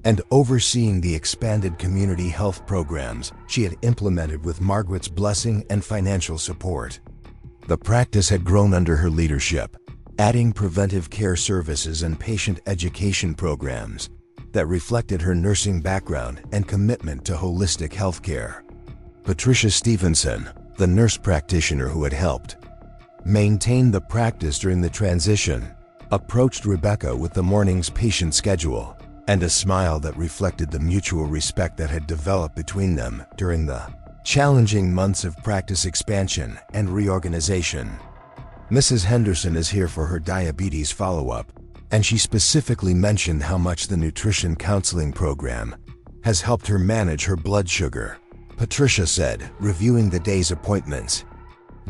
and overseeing the expanded community health programs she had implemented with Margaret's blessing and financial support. The practice had grown under her leadership, adding preventive care services and patient education programs that reflected her nursing background and commitment to holistic healthcare. Patricia Stevenson, the nurse practitioner who had helped maintain the practice during the transition, approached Rebecca with the morning's patient schedule and a smile that reflected the mutual respect that had developed between them during the challenging months of practice expansion and reorganization. "Mrs. Henderson is here for her diabetes follow-up, and she specifically mentioned how much the nutrition counseling program has helped her manage her blood sugar," Patricia said, reviewing the day's appointments.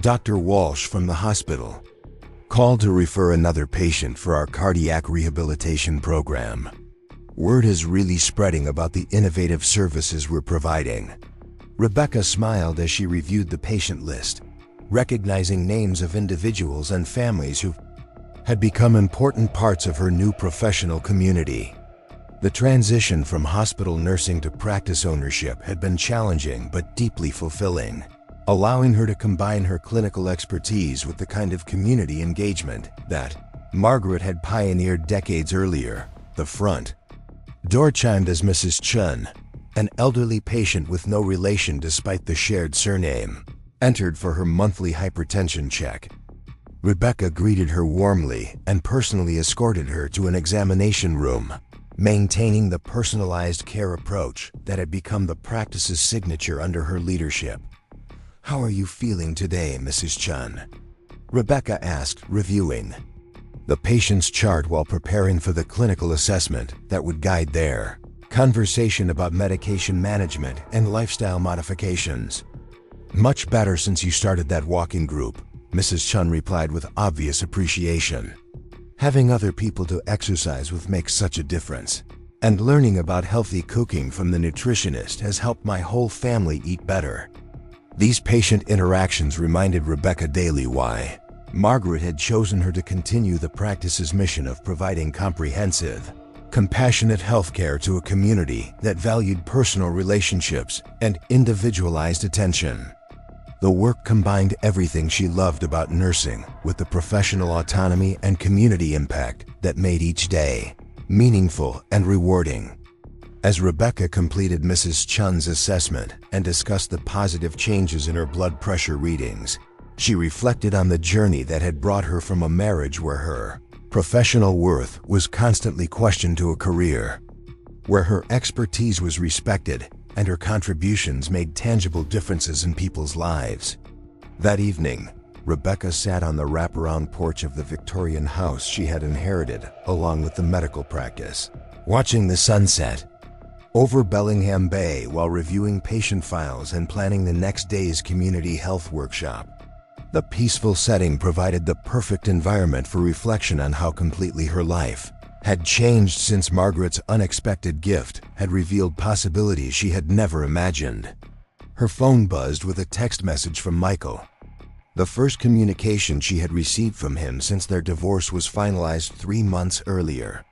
Dr. Walsh from the hospital called to refer another patient for our cardiac rehabilitation program. Word is really spreading about the innovative services we're providing." Rebecca smiled as she reviewed the patient list, recognizing names of individuals and families who had become important parts of her new professional community. The transition from hospital nursing to practice ownership had been challenging but deeply fulfilling, allowing her to combine her clinical expertise with the kind of community engagement that Margaret had pioneered decades earlier. The front door chimed as Mrs. Chen, an elderly patient with no relation despite the shared surname, entered for her monthly hypertension check. Rebecca greeted her warmly and personally escorted her to an examination room, maintaining the personalized care approach that had become the practice's signature under her leadership. "How are you feeling today, Mrs. Chen?" Rebecca asked, reviewing the patient's chart while preparing for the clinical assessment that would guide their conversation about medication management and lifestyle modifications. "Much better since you started that walking group," Mrs. Chen replied with obvious appreciation. "Having other people to exercise with makes such a difference. And learning about healthy cooking from the nutritionist has helped my whole family eat better." These patient interactions reminded Rebecca daily why Margaret had chosen her to continue the practice's mission of providing comprehensive, compassionate healthcare to a community that valued personal relationships and individualized attention. The work combined everything she loved about nursing with the professional autonomy and community impact that made each day meaningful and rewarding. As Rebecca completed Mrs. Chen's assessment and discussed the positive changes in her blood pressure readings, she reflected on the journey that had brought her from a marriage where her professional worth was constantly questioned to a career where her expertise was respected and her contributions made tangible differences in people's lives. That evening, Rebecca sat on the wraparound porch of the Victorian house she had inherited along with the medical practice, watching the sunset over Bellingham Bay while reviewing patient files and planning the next day's community health workshop. The peaceful setting provided the perfect environment for reflection on how completely her life had changed since Margaret's unexpected gift had revealed possibilities she had never imagined. Her phone buzzed with a text message from Michael, the first communication she had received from him since their divorce was finalized 3 months earlier.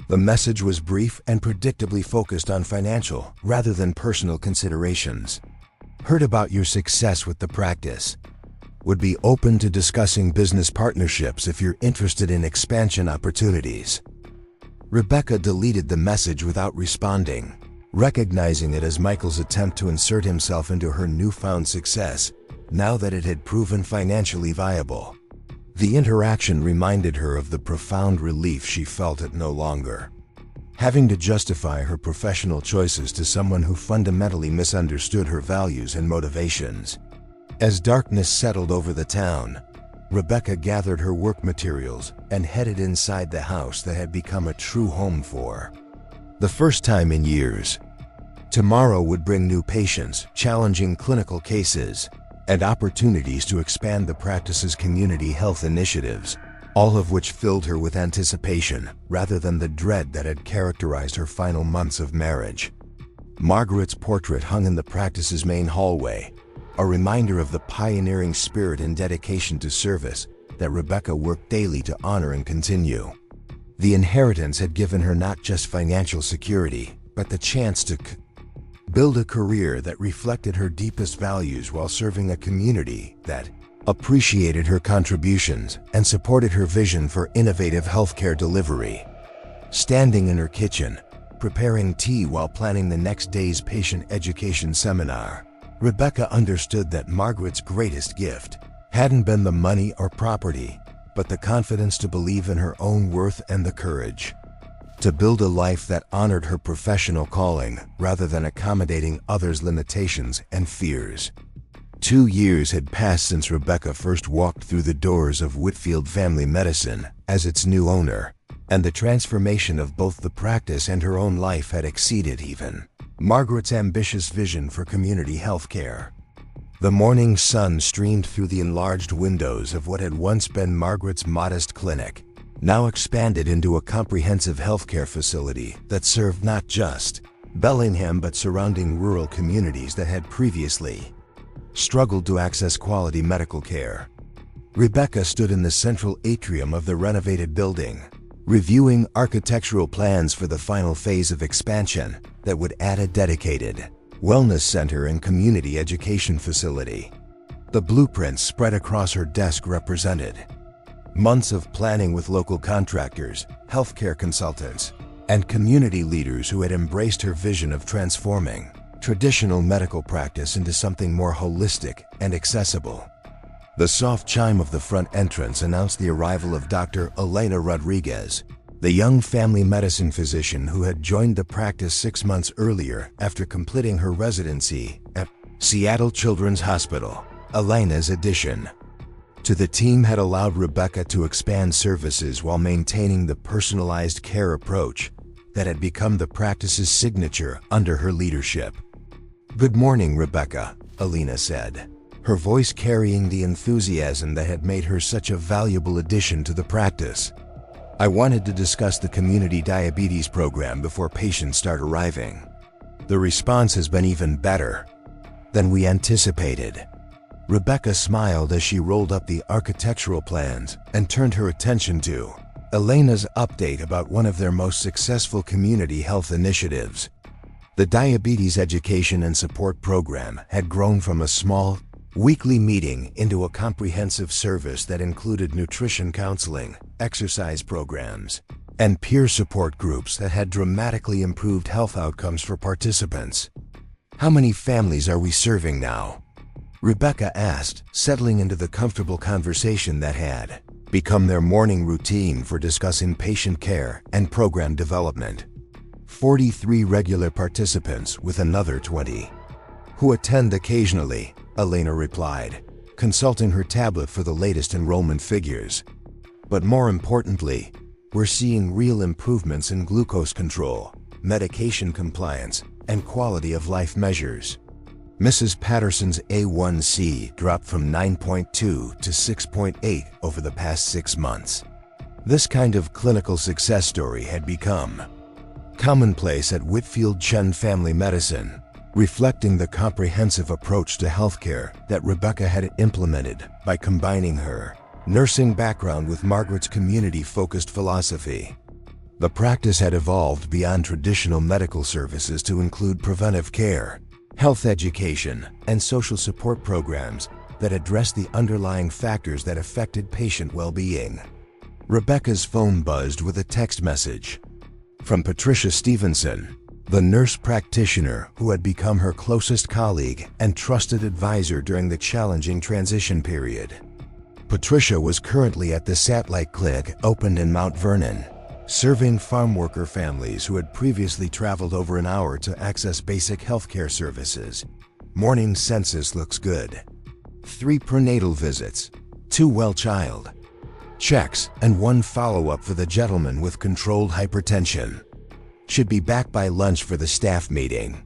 The message was brief and predictably focused on financial rather than personal considerations. "Heard about your success with the practice. Would be open to discussing business partnerships if you're interested in expansion opportunities." Rebecca deleted the message without responding, recognizing it as Michael's attempt to insert himself into her newfound success, now that it had proven financially viable. The interaction reminded her of the profound relief she felt at no longer having to justify her professional choices to someone who fundamentally misunderstood her values and motivations. As darkness settled over the town, Rebecca gathered her work materials and headed inside the house that had become a true home for the first time in years. Tomorrow would bring new patients, challenging clinical cases, and opportunities to expand the practice's community health initiatives, all of which filled her with anticipation rather than the dread that had characterized her final months of marriage. Margaret's portrait hung in the practice's main hallway, a reminder of the pioneering spirit and dedication to service that Rebecca worked daily to honor and continue. The inheritance had given her not just financial security, but the chance to build a career that reflected her deepest values while serving a community that appreciated her contributions and supported her vision for innovative healthcare delivery. Standing in her kitchen, preparing tea while planning the next day's patient education seminar, Rebecca understood that Margaret's greatest gift hadn't been the money or property, but the confidence to believe in her own worth and the courage to build a life that honored her professional calling rather than accommodating others' limitations and fears. 2 years had passed since Rebecca first walked through the doors of Whitfield Family Medicine as its new owner, and the transformation of both the practice and her own life had exceeded even Margaret's ambitious vision for community healthcare. The morning sun streamed through the enlarged windows of what had once been Margaret's modest clinic, now expanded into a comprehensive healthcare facility that served not just Bellingham but surrounding rural communities that had previously struggled to access quality medical care. Rebecca stood in the central atrium of the renovated building, reviewing architectural plans for the final phase of expansion that would add a dedicated wellness center and community education facility. The blueprints spread across her desk represented months of planning with local contractors, healthcare consultants, and community leaders who had embraced her vision of transforming traditional medical practice into something more holistic and accessible. The soft chime of the front entrance announced the arrival of Dr. Elena Rodriguez, the young family medicine physician who had joined the practice 6 months earlier after completing her residency at Seattle Children's Hospital. Elena's addition to the team had allowed Rebecca to expand services while maintaining the personalized care approach that had become the practice's signature under her leadership. "Good morning, Rebecca," Elena said, her voice carrying the enthusiasm that had made her such a valuable addition to the practice. "I wanted to discuss the community diabetes program before patients start arriving. The response has been even better than we anticipated." Rebecca smiled as she rolled up the architectural plans and turned her attention to Elena's update about one of their most successful community health initiatives. The Diabetes Education and Support Program had grown from a small, weekly meeting into a comprehensive service that included nutrition counseling, exercise programs, and peer support groups that had dramatically improved health outcomes for participants. "How many families are we serving now?" Rebecca asked, settling into the comfortable conversation that had become their morning routine for discussing patient care and program development. 43 regular participants with another 20 who attend occasionally, Elena replied, consulting her tablet for the latest enrollment figures. "But more importantly, we're seeing real improvements in glucose control, medication compliance, and quality of life measures." Mrs. Patterson's A1C dropped from 9.2 to 6.8 over the past 6 months. This kind of clinical success story had become commonplace at Whitfield Chen Family Medicine, reflecting the comprehensive approach to healthcare that Rebecca had implemented by combining her nursing background with Margaret's community-focused philosophy. The practice had evolved beyond traditional medical services to include preventive care, health education, and social support programs that address the underlying factors that affected patient well-being. Rebecca's phone buzzed with a text message from Patricia Stevenson, the nurse practitioner who had become her closest colleague and trusted advisor during the challenging transition period. Patricia was currently at the satellite clinic opened in Mount Vernon, serving farm worker families who had previously traveled over an hour to access basic healthcare services. "Morning census looks good. 3 prenatal visits, 2 well child checks, and 1 follow-up for the gentleman with controlled hypertension. Should be back by lunch for the staff meeting."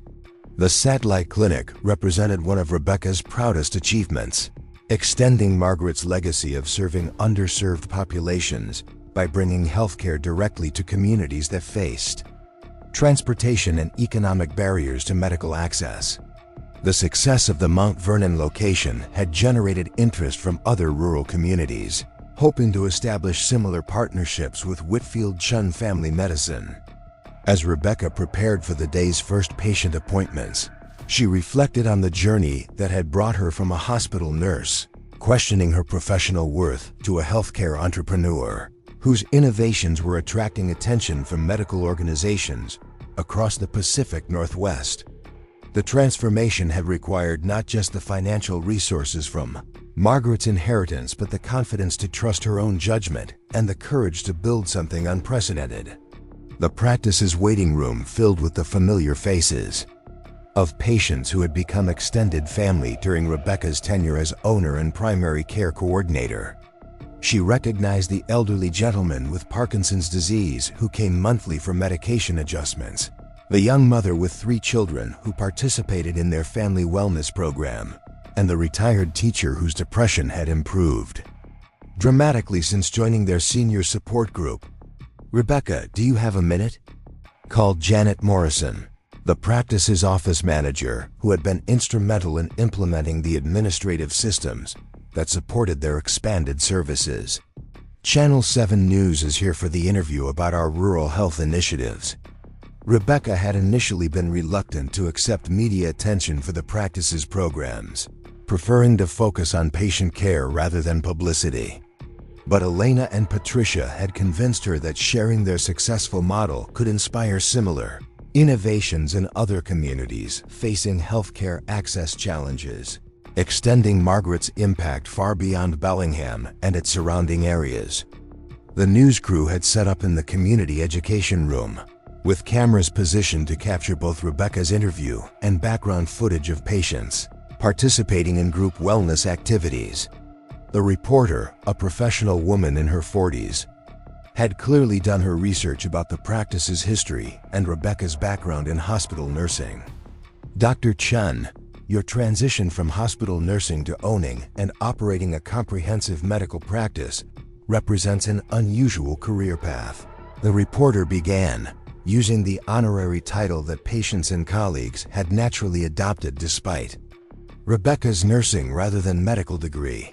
The satellite clinic represented one of Rebecca's proudest achievements, extending Margaret's legacy of serving underserved populations by bringing healthcare directly to communities that faced transportation and economic barriers to medical access. The success of the Mount Vernon location had generated interest from other rural communities, hoping to establish similar partnerships with Whitfield Chen Family Medicine. As Rebecca prepared for the day's first patient appointments, she reflected on the journey that had brought her from a hospital nurse, questioning her professional worth, to a healthcare entrepreneur whose innovations were attracting attention from medical organizations across the Pacific Northwest. The transformation had required not just the financial resources from Margaret's inheritance, but the confidence to trust her own judgment and the courage to build something unprecedented. The practice's waiting room filled with the familiar faces of patients who had become extended family during Rebecca's tenure as owner and primary care coordinator. She recognized the elderly gentleman with Parkinson's disease who came monthly for medication adjustments, the young mother with 3 children who participated in their family wellness program, and the retired teacher whose depression had improved. dramatically since joining their senior support group. "Rebecca, do you have a minute?" called Janet Morrison, the practice's office manager who had been instrumental in implementing the administrative systems that supported their expanded services. Channel 7 News is here for the interview about our rural health initiatives. Rebecca had initially been reluctant to accept media attention for the practice's programs, preferring to focus on patient care rather than publicity. But Elena and Patricia had convinced her that sharing their successful model could inspire similar innovations in other communities facing healthcare access challenges, extending Margaret's impact far beyond Bellingham and its surrounding areas. The news crew had set up in the community education room, with cameras positioned to capture both Rebecca's interview and background footage of patients participating in group wellness activities. The reporter, a professional woman in her 40s, had clearly done her research about the practice's history and Rebecca's background in hospital nursing. "Dr. Chen, your transition from hospital nursing to owning and operating a comprehensive medical practice represents an unusual career path," the reporter began, using the honorary title that patients and colleagues had naturally adopted despite Rebecca's nursing rather than medical degree.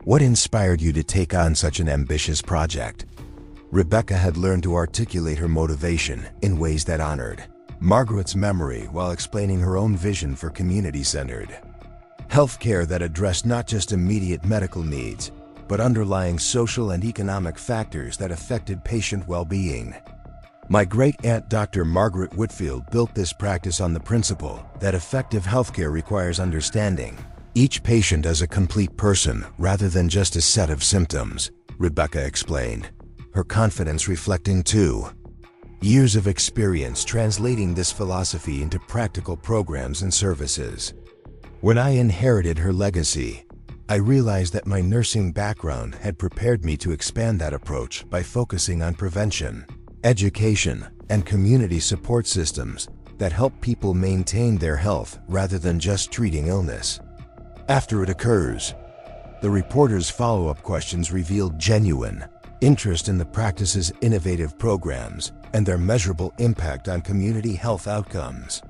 "What inspired you to take on such an ambitious project?" Rebecca had learned to articulate her motivation in ways that honored Margaret's memory while explaining her own vision for community-centered healthcare that addressed not just immediate medical needs, but underlying social and economic factors that affected patient well-being. "My great-aunt Dr. Margaret Whitfield built this practice on the principle that effective healthcare requires understanding each patient as a complete person rather than just a set of symptoms," Rebecca explained, her confidence reflecting 2 years of experience translating this philosophy into practical programs and services. "When I inherited her legacy, I realized that my nursing background had prepared me to expand that approach by focusing on prevention, education, and community support systems that help people maintain their health rather than just treating illness after it occurs." The reporter's follow-up questions revealed genuine interest in the practice's innovative programs and their measurable impact on community health outcomes.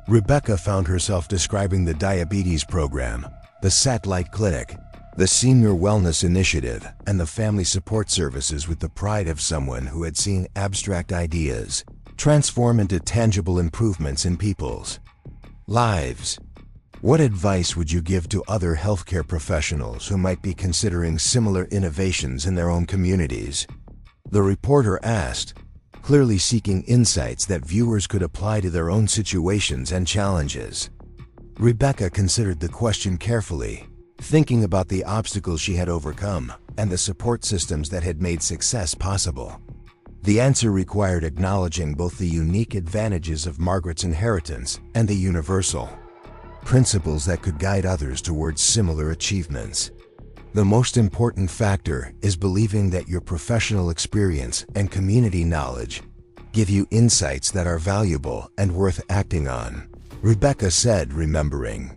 Rebecca found herself describing the diabetes program, the satellite clinic, the senior wellness initiative, and the family support services with the pride of someone who had seen abstract ideas transform into tangible improvements in people's lives. "What advice would you give to other healthcare professionals who might be considering similar innovations in their own communities?" the reporter asked, clearly seeking insights that viewers could apply to their own situations and challenges. Rebecca considered the question carefully, thinking about the obstacles she had overcome and the support systems that had made success possible. The answer required acknowledging both the unique advantages of Margaret's inheritance and the universal principles that could guide others towards similar achievements. "The most important factor is believing that your professional experience and community knowledge give you insights that are valuable and worth acting on," Rebecca said, remembering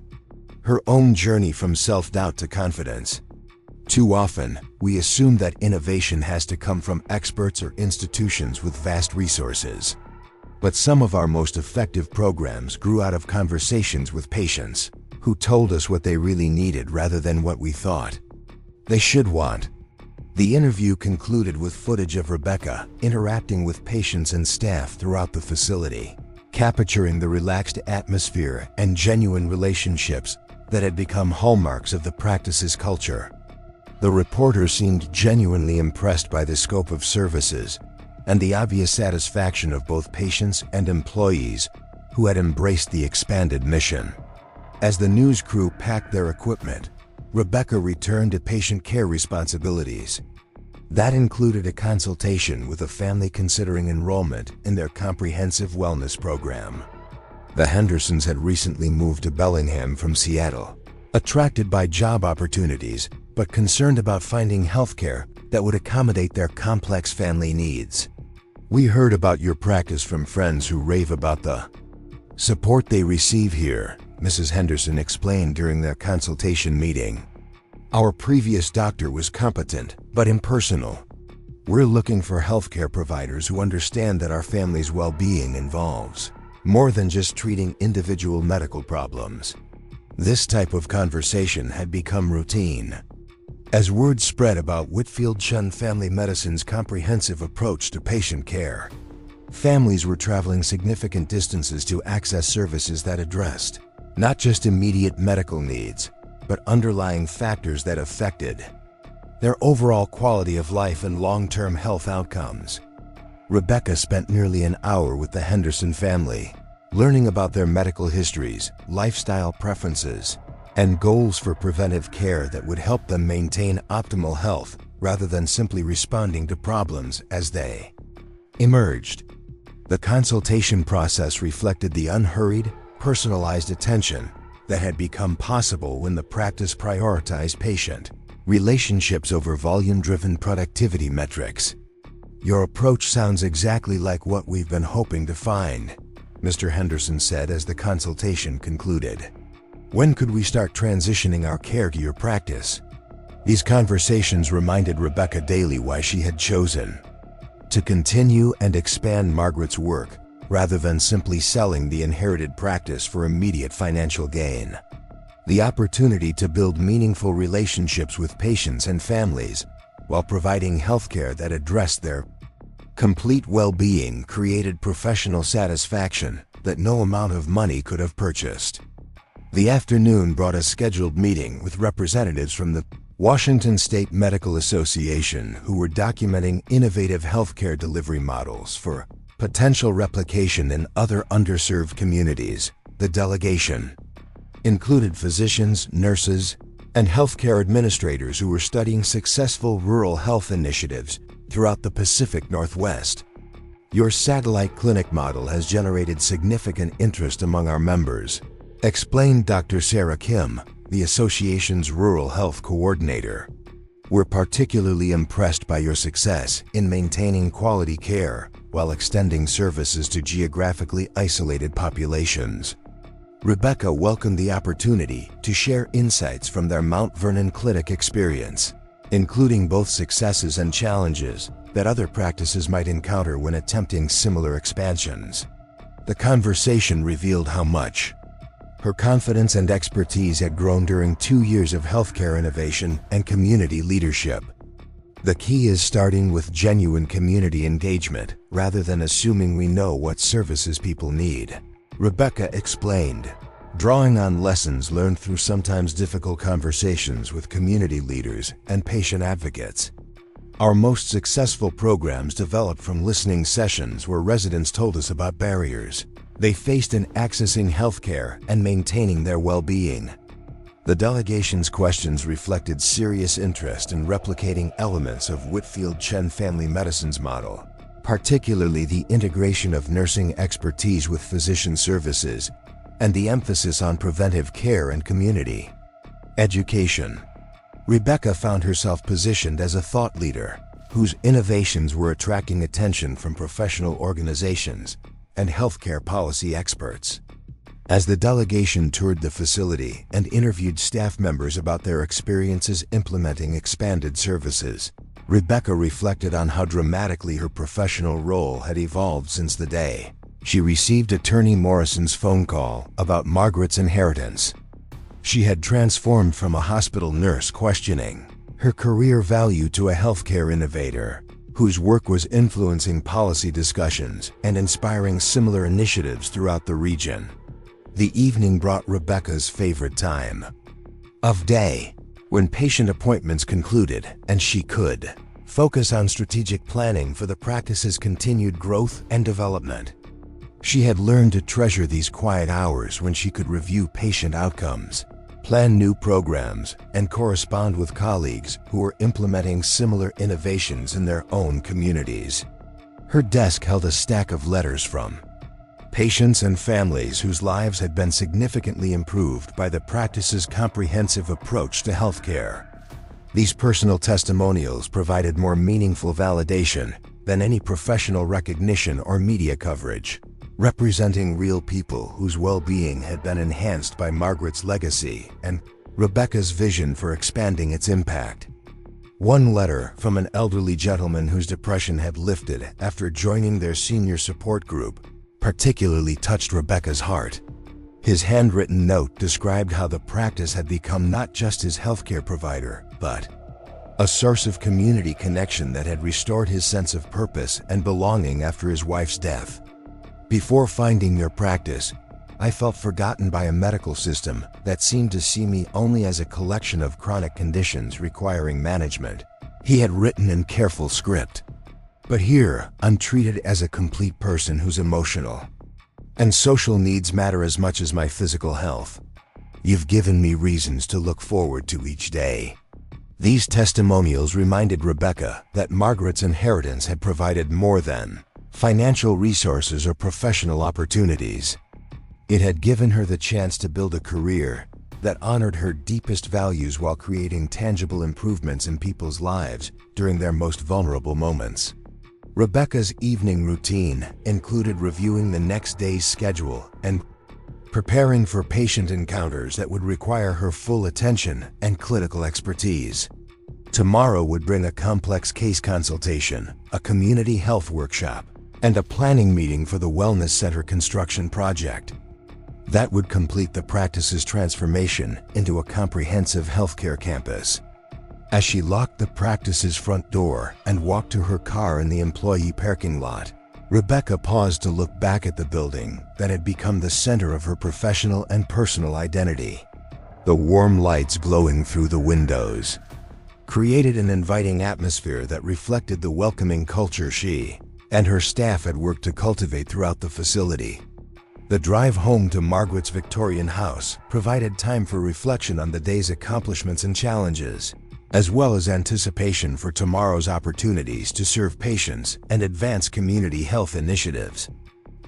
her own journey from self-doubt to confidence. "Too often, we assume that innovation has to come from experts or institutions with vast resources. But some of our most effective programs grew out of conversations with patients who told us what they really needed rather than what we thought they should want." The interview concluded with footage of Rebecca interacting with patients and staff throughout the facility, capturing the relaxed atmosphere and genuine relationships that had become hallmarks of the practice's culture. The reporter seemed genuinely impressed by the scope of services and the obvious satisfaction of both patients and employees who had embraced the expanded mission. As the news crew packed their equipment, Rebecca returned to patient care responsibilities. That included a consultation with a family considering enrollment in their comprehensive wellness program. The Hendersons had recently moved to Bellingham from Seattle, attracted by job opportunities, but concerned about finding healthcare that would accommodate their complex family needs. "We heard about your practice from friends who rave about the support they receive here," Mrs. Henderson explained during their consultation meeting. Our previous doctor was competent, but impersonal. We're looking for healthcare providers who understand that our family's well-being involves more than just treating individual medical problems. This type of conversation had become routine. As word spread about Whitfield Chen Family Medicine's comprehensive approach to patient care, families were traveling significant distances to access services that addressed not just immediate medical needs, but underlying factors that affected their overall quality of life and long-term health outcomes. Rebecca spent nearly an hour with the Henderson family, learning about their medical histories, lifestyle preferences, and goals for preventive care that would help them maintain optimal health rather than simply responding to problems as they emerged. The consultation process reflected the unhurried, personalized attention that had become possible when the practice prioritized patient relationships over volume-driven productivity metrics. "Your approach sounds exactly like what we've been hoping to find," Mr. Henderson said as the consultation concluded. "When could we start transitioning our care to your practice?" These conversations reminded Rebecca daily why she had chosen to continue and expand Margaret's work rather than simply selling the inherited practice for immediate financial gain. The opportunity to build meaningful relationships with patients and families while providing healthcare that addressed their complete well-being created professional satisfaction that no amount of money could have purchased. The afternoon brought a scheduled meeting with representatives from the Washington State Medical Association who were documenting innovative healthcare delivery models for potential replication in other underserved communities. The delegation included physicians, nurses, and healthcare administrators who were studying successful rural health initiatives throughout the Pacific Northwest. "Your satellite clinic model has generated significant interest among our members," explained Dr. Sarah Kim, the association's rural health coordinator. "We're particularly impressed by your success in maintaining quality care while extending services to geographically isolated populations." Rebecca welcomed the opportunity to share insights from their Mount Vernon clinic experience, including both successes and challenges that other practices might encounter when attempting similar expansions. The conversation revealed how much her confidence and expertise had grown during 2 years of healthcare innovation and community leadership. "The key is starting with genuine community engagement rather than assuming we know what services people need," Rebecca explained, drawing on lessons learned through sometimes difficult conversations with community leaders and patient advocates. "Our most successful programs developed from listening sessions where residents told us about barriers they faced in accessing healthcare and maintaining their well-being." The delegation's questions reflected serious interest in replicating elements of Whitfield Chen Family Medicine's model, particularly the integration of nursing expertise with physician services and the emphasis on preventive care and community education. Rebecca found herself positioned as a thought leader whose innovations were attracting attention from professional organizations and healthcare policy experts. As the delegation toured the facility and interviewed staff members about their experiences implementing expanded services, Rebecca reflected on how dramatically her professional role had evolved since the day she received Attorney Morrison's phone call about Margaret's inheritance. She had transformed from a hospital nurse questioning her career value to a healthcare innovator whose work was influencing policy discussions and inspiring similar initiatives throughout the region. The evening brought Rebecca's favorite time of day, when patient appointments concluded and she could focus on strategic planning for the practice's continued growth and development. She had learned to treasure these quiet hours when she could review patient outcomes, plan new programs, and correspond with colleagues who were implementing similar innovations in their own communities. Her desk held a stack of letters from patients and families whose lives had been significantly improved by the practice's comprehensive approach to healthcare. These personal testimonials provided more meaningful validation than any professional recognition or media coverage, representing real people whose well-being had been enhanced by Margaret's legacy and Rebecca's vision for expanding its impact. One letter from an elderly gentleman whose depression had lifted after joining their senior support group particularly touched Rebecca's heart. His handwritten note described how the practice had become not just his healthcare provider, but a source of community connection that had restored his sense of purpose and belonging after his wife's death. Before finding your practice, I felt forgotten by a medical system that seemed to see me only as a collection of chronic conditions requiring management, he had written in careful script. But here, I'm treated as a complete person whose emotional and social needs matter as much as my physical health. You've given me reasons to look forward to each day. These testimonials reminded Rebecca that Margaret's inheritance had provided more than financial resources or professional opportunities. It had given her the chance to build a career that honored her deepest values while creating tangible improvements in people's lives during their most vulnerable moments. Rebecca's evening routine included reviewing the next day's schedule and preparing for patient encounters that would require her full attention and clinical expertise. Tomorrow would bring a complex case consultation, a community health workshop, and a planning meeting for the Wellness Center construction project. That would complete the practice's transformation into a comprehensive healthcare campus. As she locked the practice's front door and walked to her car in the employee parking lot, Rebecca paused to look back at the building that had become the center of her professional and personal identity. The warm lights glowing through the windows created an inviting atmosphere that reflected the welcoming culture she and her staff had worked to cultivate throughout the facility. The drive home to Margaret's Victorian house provided time for reflection on the day's accomplishments and challenges, as well as anticipation for tomorrow's opportunities to serve patients and advance community health initiatives.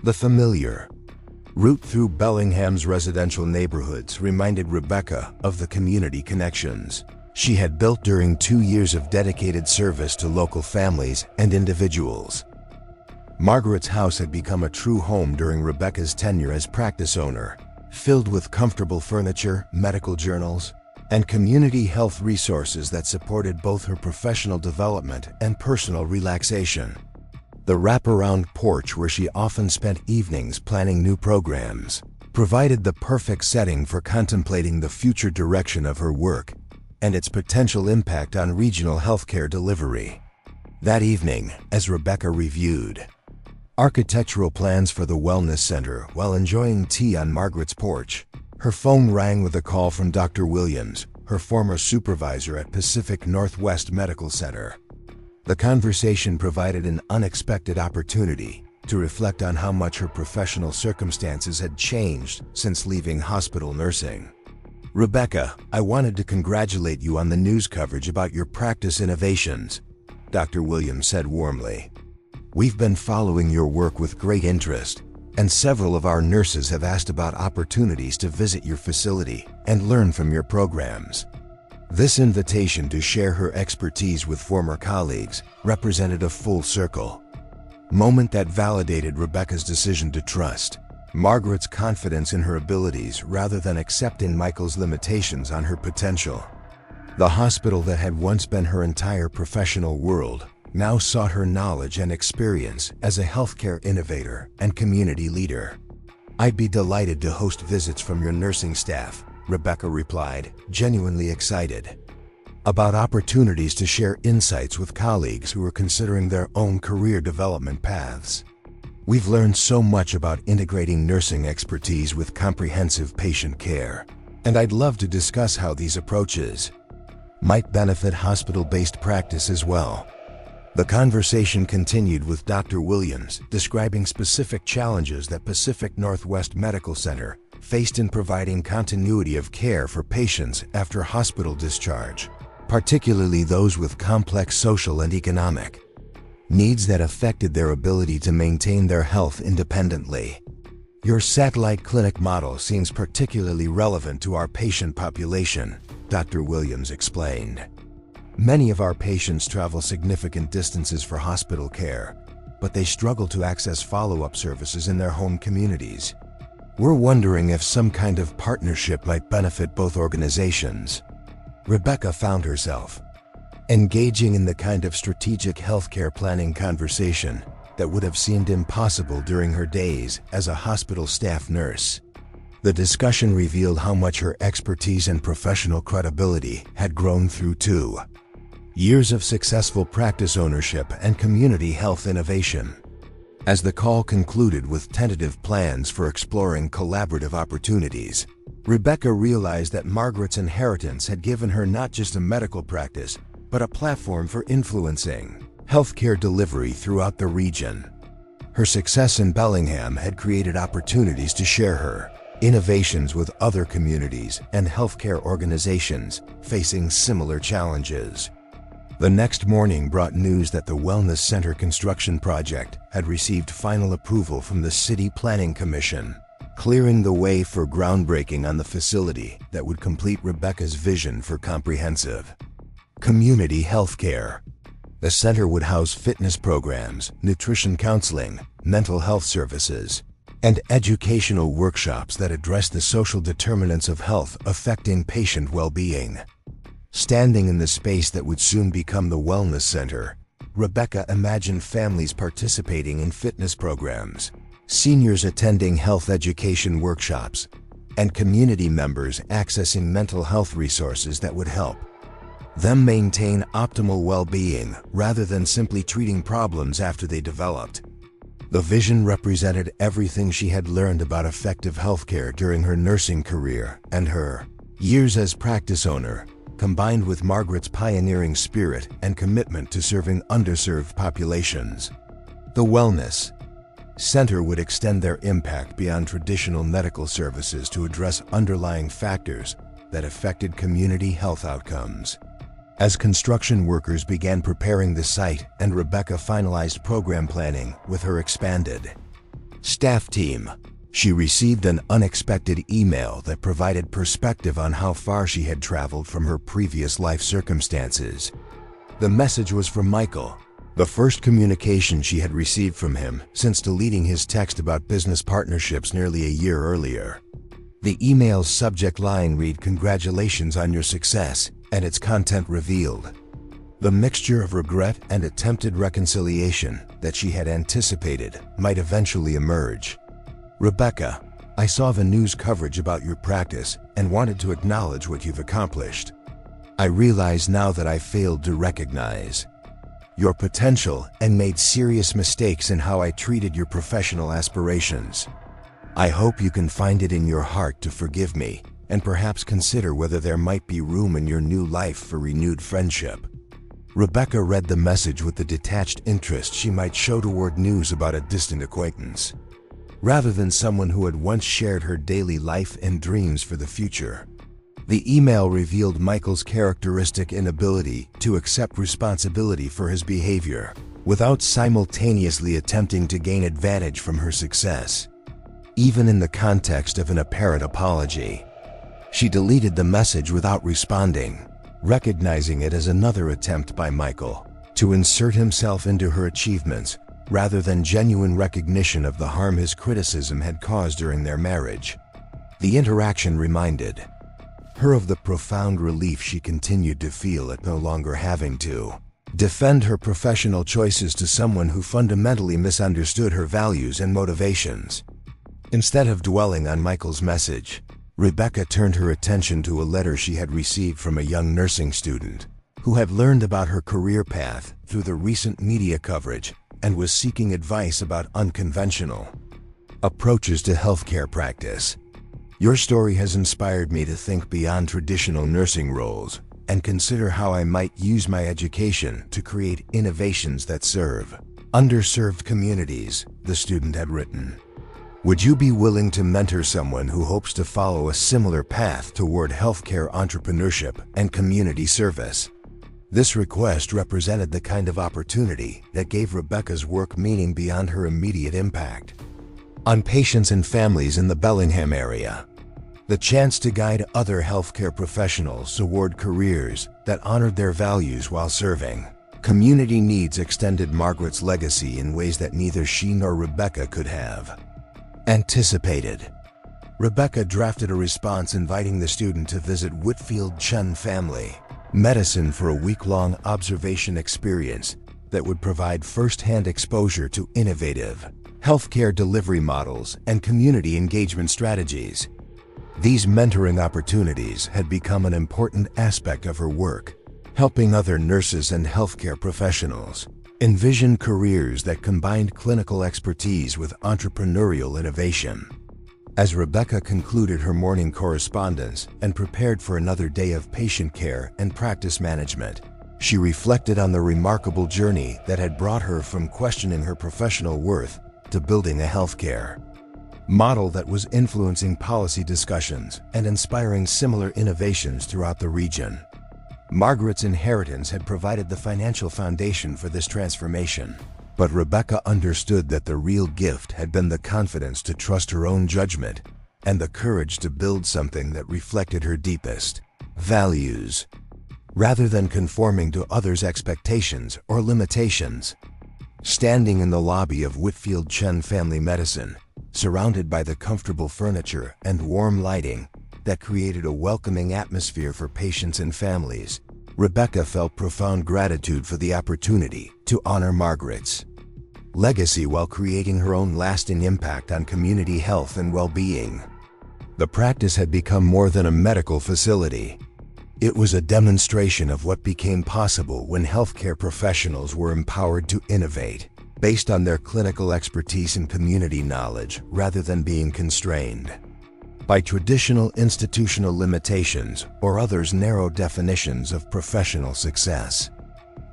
The familiar route through Bellingham's residential neighborhoods reminded Rebecca of the community connections she had built during 2 years of dedicated service to local families and individuals. Margaret's house had become a true home during Rebecca's tenure as practice owner, filled with comfortable furniture, medical journals, and community health resources that supported both her professional development and personal relaxation. The wraparound porch where she often spent evenings planning new programs provided the perfect setting for contemplating the future direction of her work and its potential impact on regional healthcare delivery. That evening, as Rebecca reviewed architectural plans for the Wellness Center while enjoying tea on Margaret's porch, her phone rang with a call from Dr. Williams, her former supervisor at Pacific Northwest Medical Center. The conversation provided an unexpected opportunity to reflect on how much her professional circumstances had changed since leaving hospital nursing. "Rebecca, I wanted to congratulate you on the news coverage about your practice innovations," Dr. Williams said warmly. "We've been following your work with great interest, and several of our nurses have asked about opportunities to visit your facility and learn from your programs." This invitation to share her expertise with former colleagues represented a full circle moment that validated Rebecca's decision to trust Margaret's confidence in her abilities rather than accepting Michael's limitations on her potential. The hospital that had once been her entire professional world now sought her knowledge and experience as a healthcare innovator and community leader. "I'd be delighted to host visits from your nursing staff," Rebecca replied, genuinely excited about opportunities to share insights with colleagues who are considering their own career development paths. "We've learned so much about integrating nursing expertise with comprehensive patient care, and I'd love to discuss how these approaches might benefit hospital-based practice as well." The conversation continued with Dr. Williams describing specific challenges that Pacific Northwest Medical Center faced in providing continuity of care for patients after hospital discharge, particularly those with complex social and economic needs that affected their ability to maintain their health independently. "Your satellite clinic model seems particularly relevant to our patient population," Dr. Williams explained. "Many of our patients travel significant distances for hospital care, but they struggle to access follow-up services in their home communities. We're wondering if some kind of partnership might benefit both organizations. Rebecca found herself engaging in the kind of strategic healthcare planning conversation that would have seemed impossible during her days as a hospital staff nurse. The discussion revealed how much her expertise and professional credibility had grown through 2 years of successful practice ownership and community health innovation. As the call concluded with tentative plans for exploring collaborative opportunities, Rebecca realized that Margaret's inheritance had given her not just a medical practice, but a platform for influencing healthcare delivery throughout the region. Her success in Bellingham had created opportunities to share her innovations with other communities and healthcare organizations facing similar challenges. The next morning brought news that the Wellness Center construction project had received final approval from the City Planning Commission, clearing the way for groundbreaking on the facility that would complete Rebecca's vision for comprehensive community healthcare. The center would house fitness programs, nutrition counseling, mental health services, and educational workshops that address the social determinants of health affecting patient well-being. Standing in the space that would soon become the Wellness Center, Rebecca imagined families participating in fitness programs, seniors attending health education workshops, and community members accessing mental health resources that would help them maintain optimal well-being rather than simply treating problems after they developed. The vision represented everything she had learned about effective healthcare during her nursing career and her years as practice owner, combined with Margaret's pioneering spirit and commitment to serving underserved populations. The Wellness Center would extend their impact beyond traditional medical services to address underlying factors that affected community health outcomes. As construction workers began preparing the site and Rebecca finalized program planning with her expanded staff team, she received an unexpected email that provided perspective on how far she had traveled from her previous life circumstances. The message was from Michael, the first communication she had received from him since deleting his text about business partnerships nearly a year earlier. The email's subject line read, "Congratulations on your success," and its content revealed the mixture of regret and attempted reconciliation that she had anticipated might eventually emerge. "Rebecca, I saw the news coverage about your practice and wanted to acknowledge what you've accomplished. I realize now that I failed to recognize your potential and made serious mistakes in how I treated your professional aspirations. I hope you can find it in your heart to forgive me and perhaps consider whether there might be room in your new life for renewed friendship." Rebecca read the message with the detached interest she might show toward news about a distant acquaintance, rather than someone who had once shared her daily life and dreams for the future. The email revealed Michael's characteristic inability to accept responsibility for his behavior, without simultaneously attempting to gain advantage from her success, even in the context of an apparent apology. She deleted the message without responding, recognizing it as another attempt by Michael to insert himself into her achievements rather than genuine recognition of the harm his criticism had caused during their marriage. The interaction reminded her of the profound relief she continued to feel at no longer having to defend her professional choices to someone who fundamentally misunderstood her values and motivations. Instead of dwelling on Michael's message, Rebecca turned her attention to a letter she had received from a young nursing student who had learned about her career path through the recent media coverage and was seeking advice about unconventional approaches to healthcare practice. "Your story has inspired me to think beyond traditional nursing roles and consider how I might use my education to create innovations that serve underserved communities," the student had written. "Would you be willing to mentor someone who hopes to follow a similar path toward healthcare entrepreneurship and community service?" This request represented the kind of opportunity that gave Rebecca's work meaning beyond her immediate impact on patients and families in the Bellingham area. The chance to guide other healthcare professionals toward careers that honored their values while serving community needs extended Margaret's legacy in ways that neither she nor Rebecca could have anticipated. Rebecca drafted a response inviting the student to visit Whitfield Chen family medicine for a week-long observation experience that would provide first-hand exposure to innovative healthcare delivery models and community engagement strategies. These mentoring opportunities had become an important aspect of her work, helping other nurses and healthcare professionals envision careers that combined clinical expertise with entrepreneurial innovation. As Rebecca concluded her morning correspondence and prepared for another day of patient care and practice management, she reflected on the remarkable journey that had brought her from questioning her professional worth to building a healthcare model that was influencing policy discussions and inspiring similar innovations throughout the region. Margaret's inheritance had provided the financial foundation for this transformation, but Rebecca understood that the real gift had been the confidence to trust her own judgment and the courage to build something that reflected her deepest values, rather than conforming to others' expectations or limitations. Standing in the lobby of Whitfield Chen Family Medicine, surrounded by the comfortable furniture and warm lighting that created a welcoming atmosphere for patients and families, Rebecca felt profound gratitude for the opportunity to honor Margaret's legacy while creating her own lasting impact on community health and well-being. The practice had become more than a medical facility. It was a demonstration of what became possible when healthcare professionals were empowered to innovate based on their clinical expertise and community knowledge rather than being constrained by traditional institutional limitations or others' narrow definitions of professional success.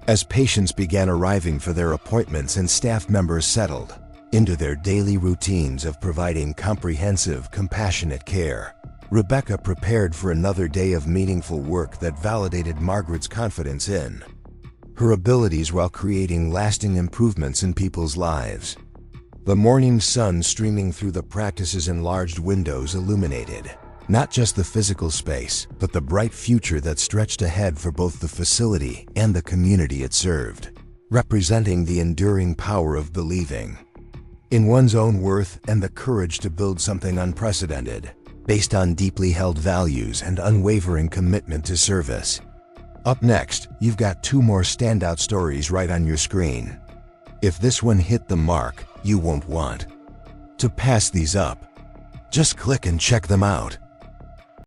As patients began arriving for their appointments and staff members settled into their daily routines of providing comprehensive, compassionate care, Rebecca prepared for another day of meaningful work that validated Margaret's confidence in her abilities while creating lasting improvements in people's lives. The morning sun streaming through the practice's enlarged windows illuminated not just the physical space, but the bright future that stretched ahead for both the facility and the community it served, representing the enduring power of believing in one's own worth and the courage to build something unprecedented, based on deeply held values and unwavering commitment to service. Up next, you've got two more standout stories right on your screen. If this one hit the mark, you won't want to pass these up. Just click and check them out.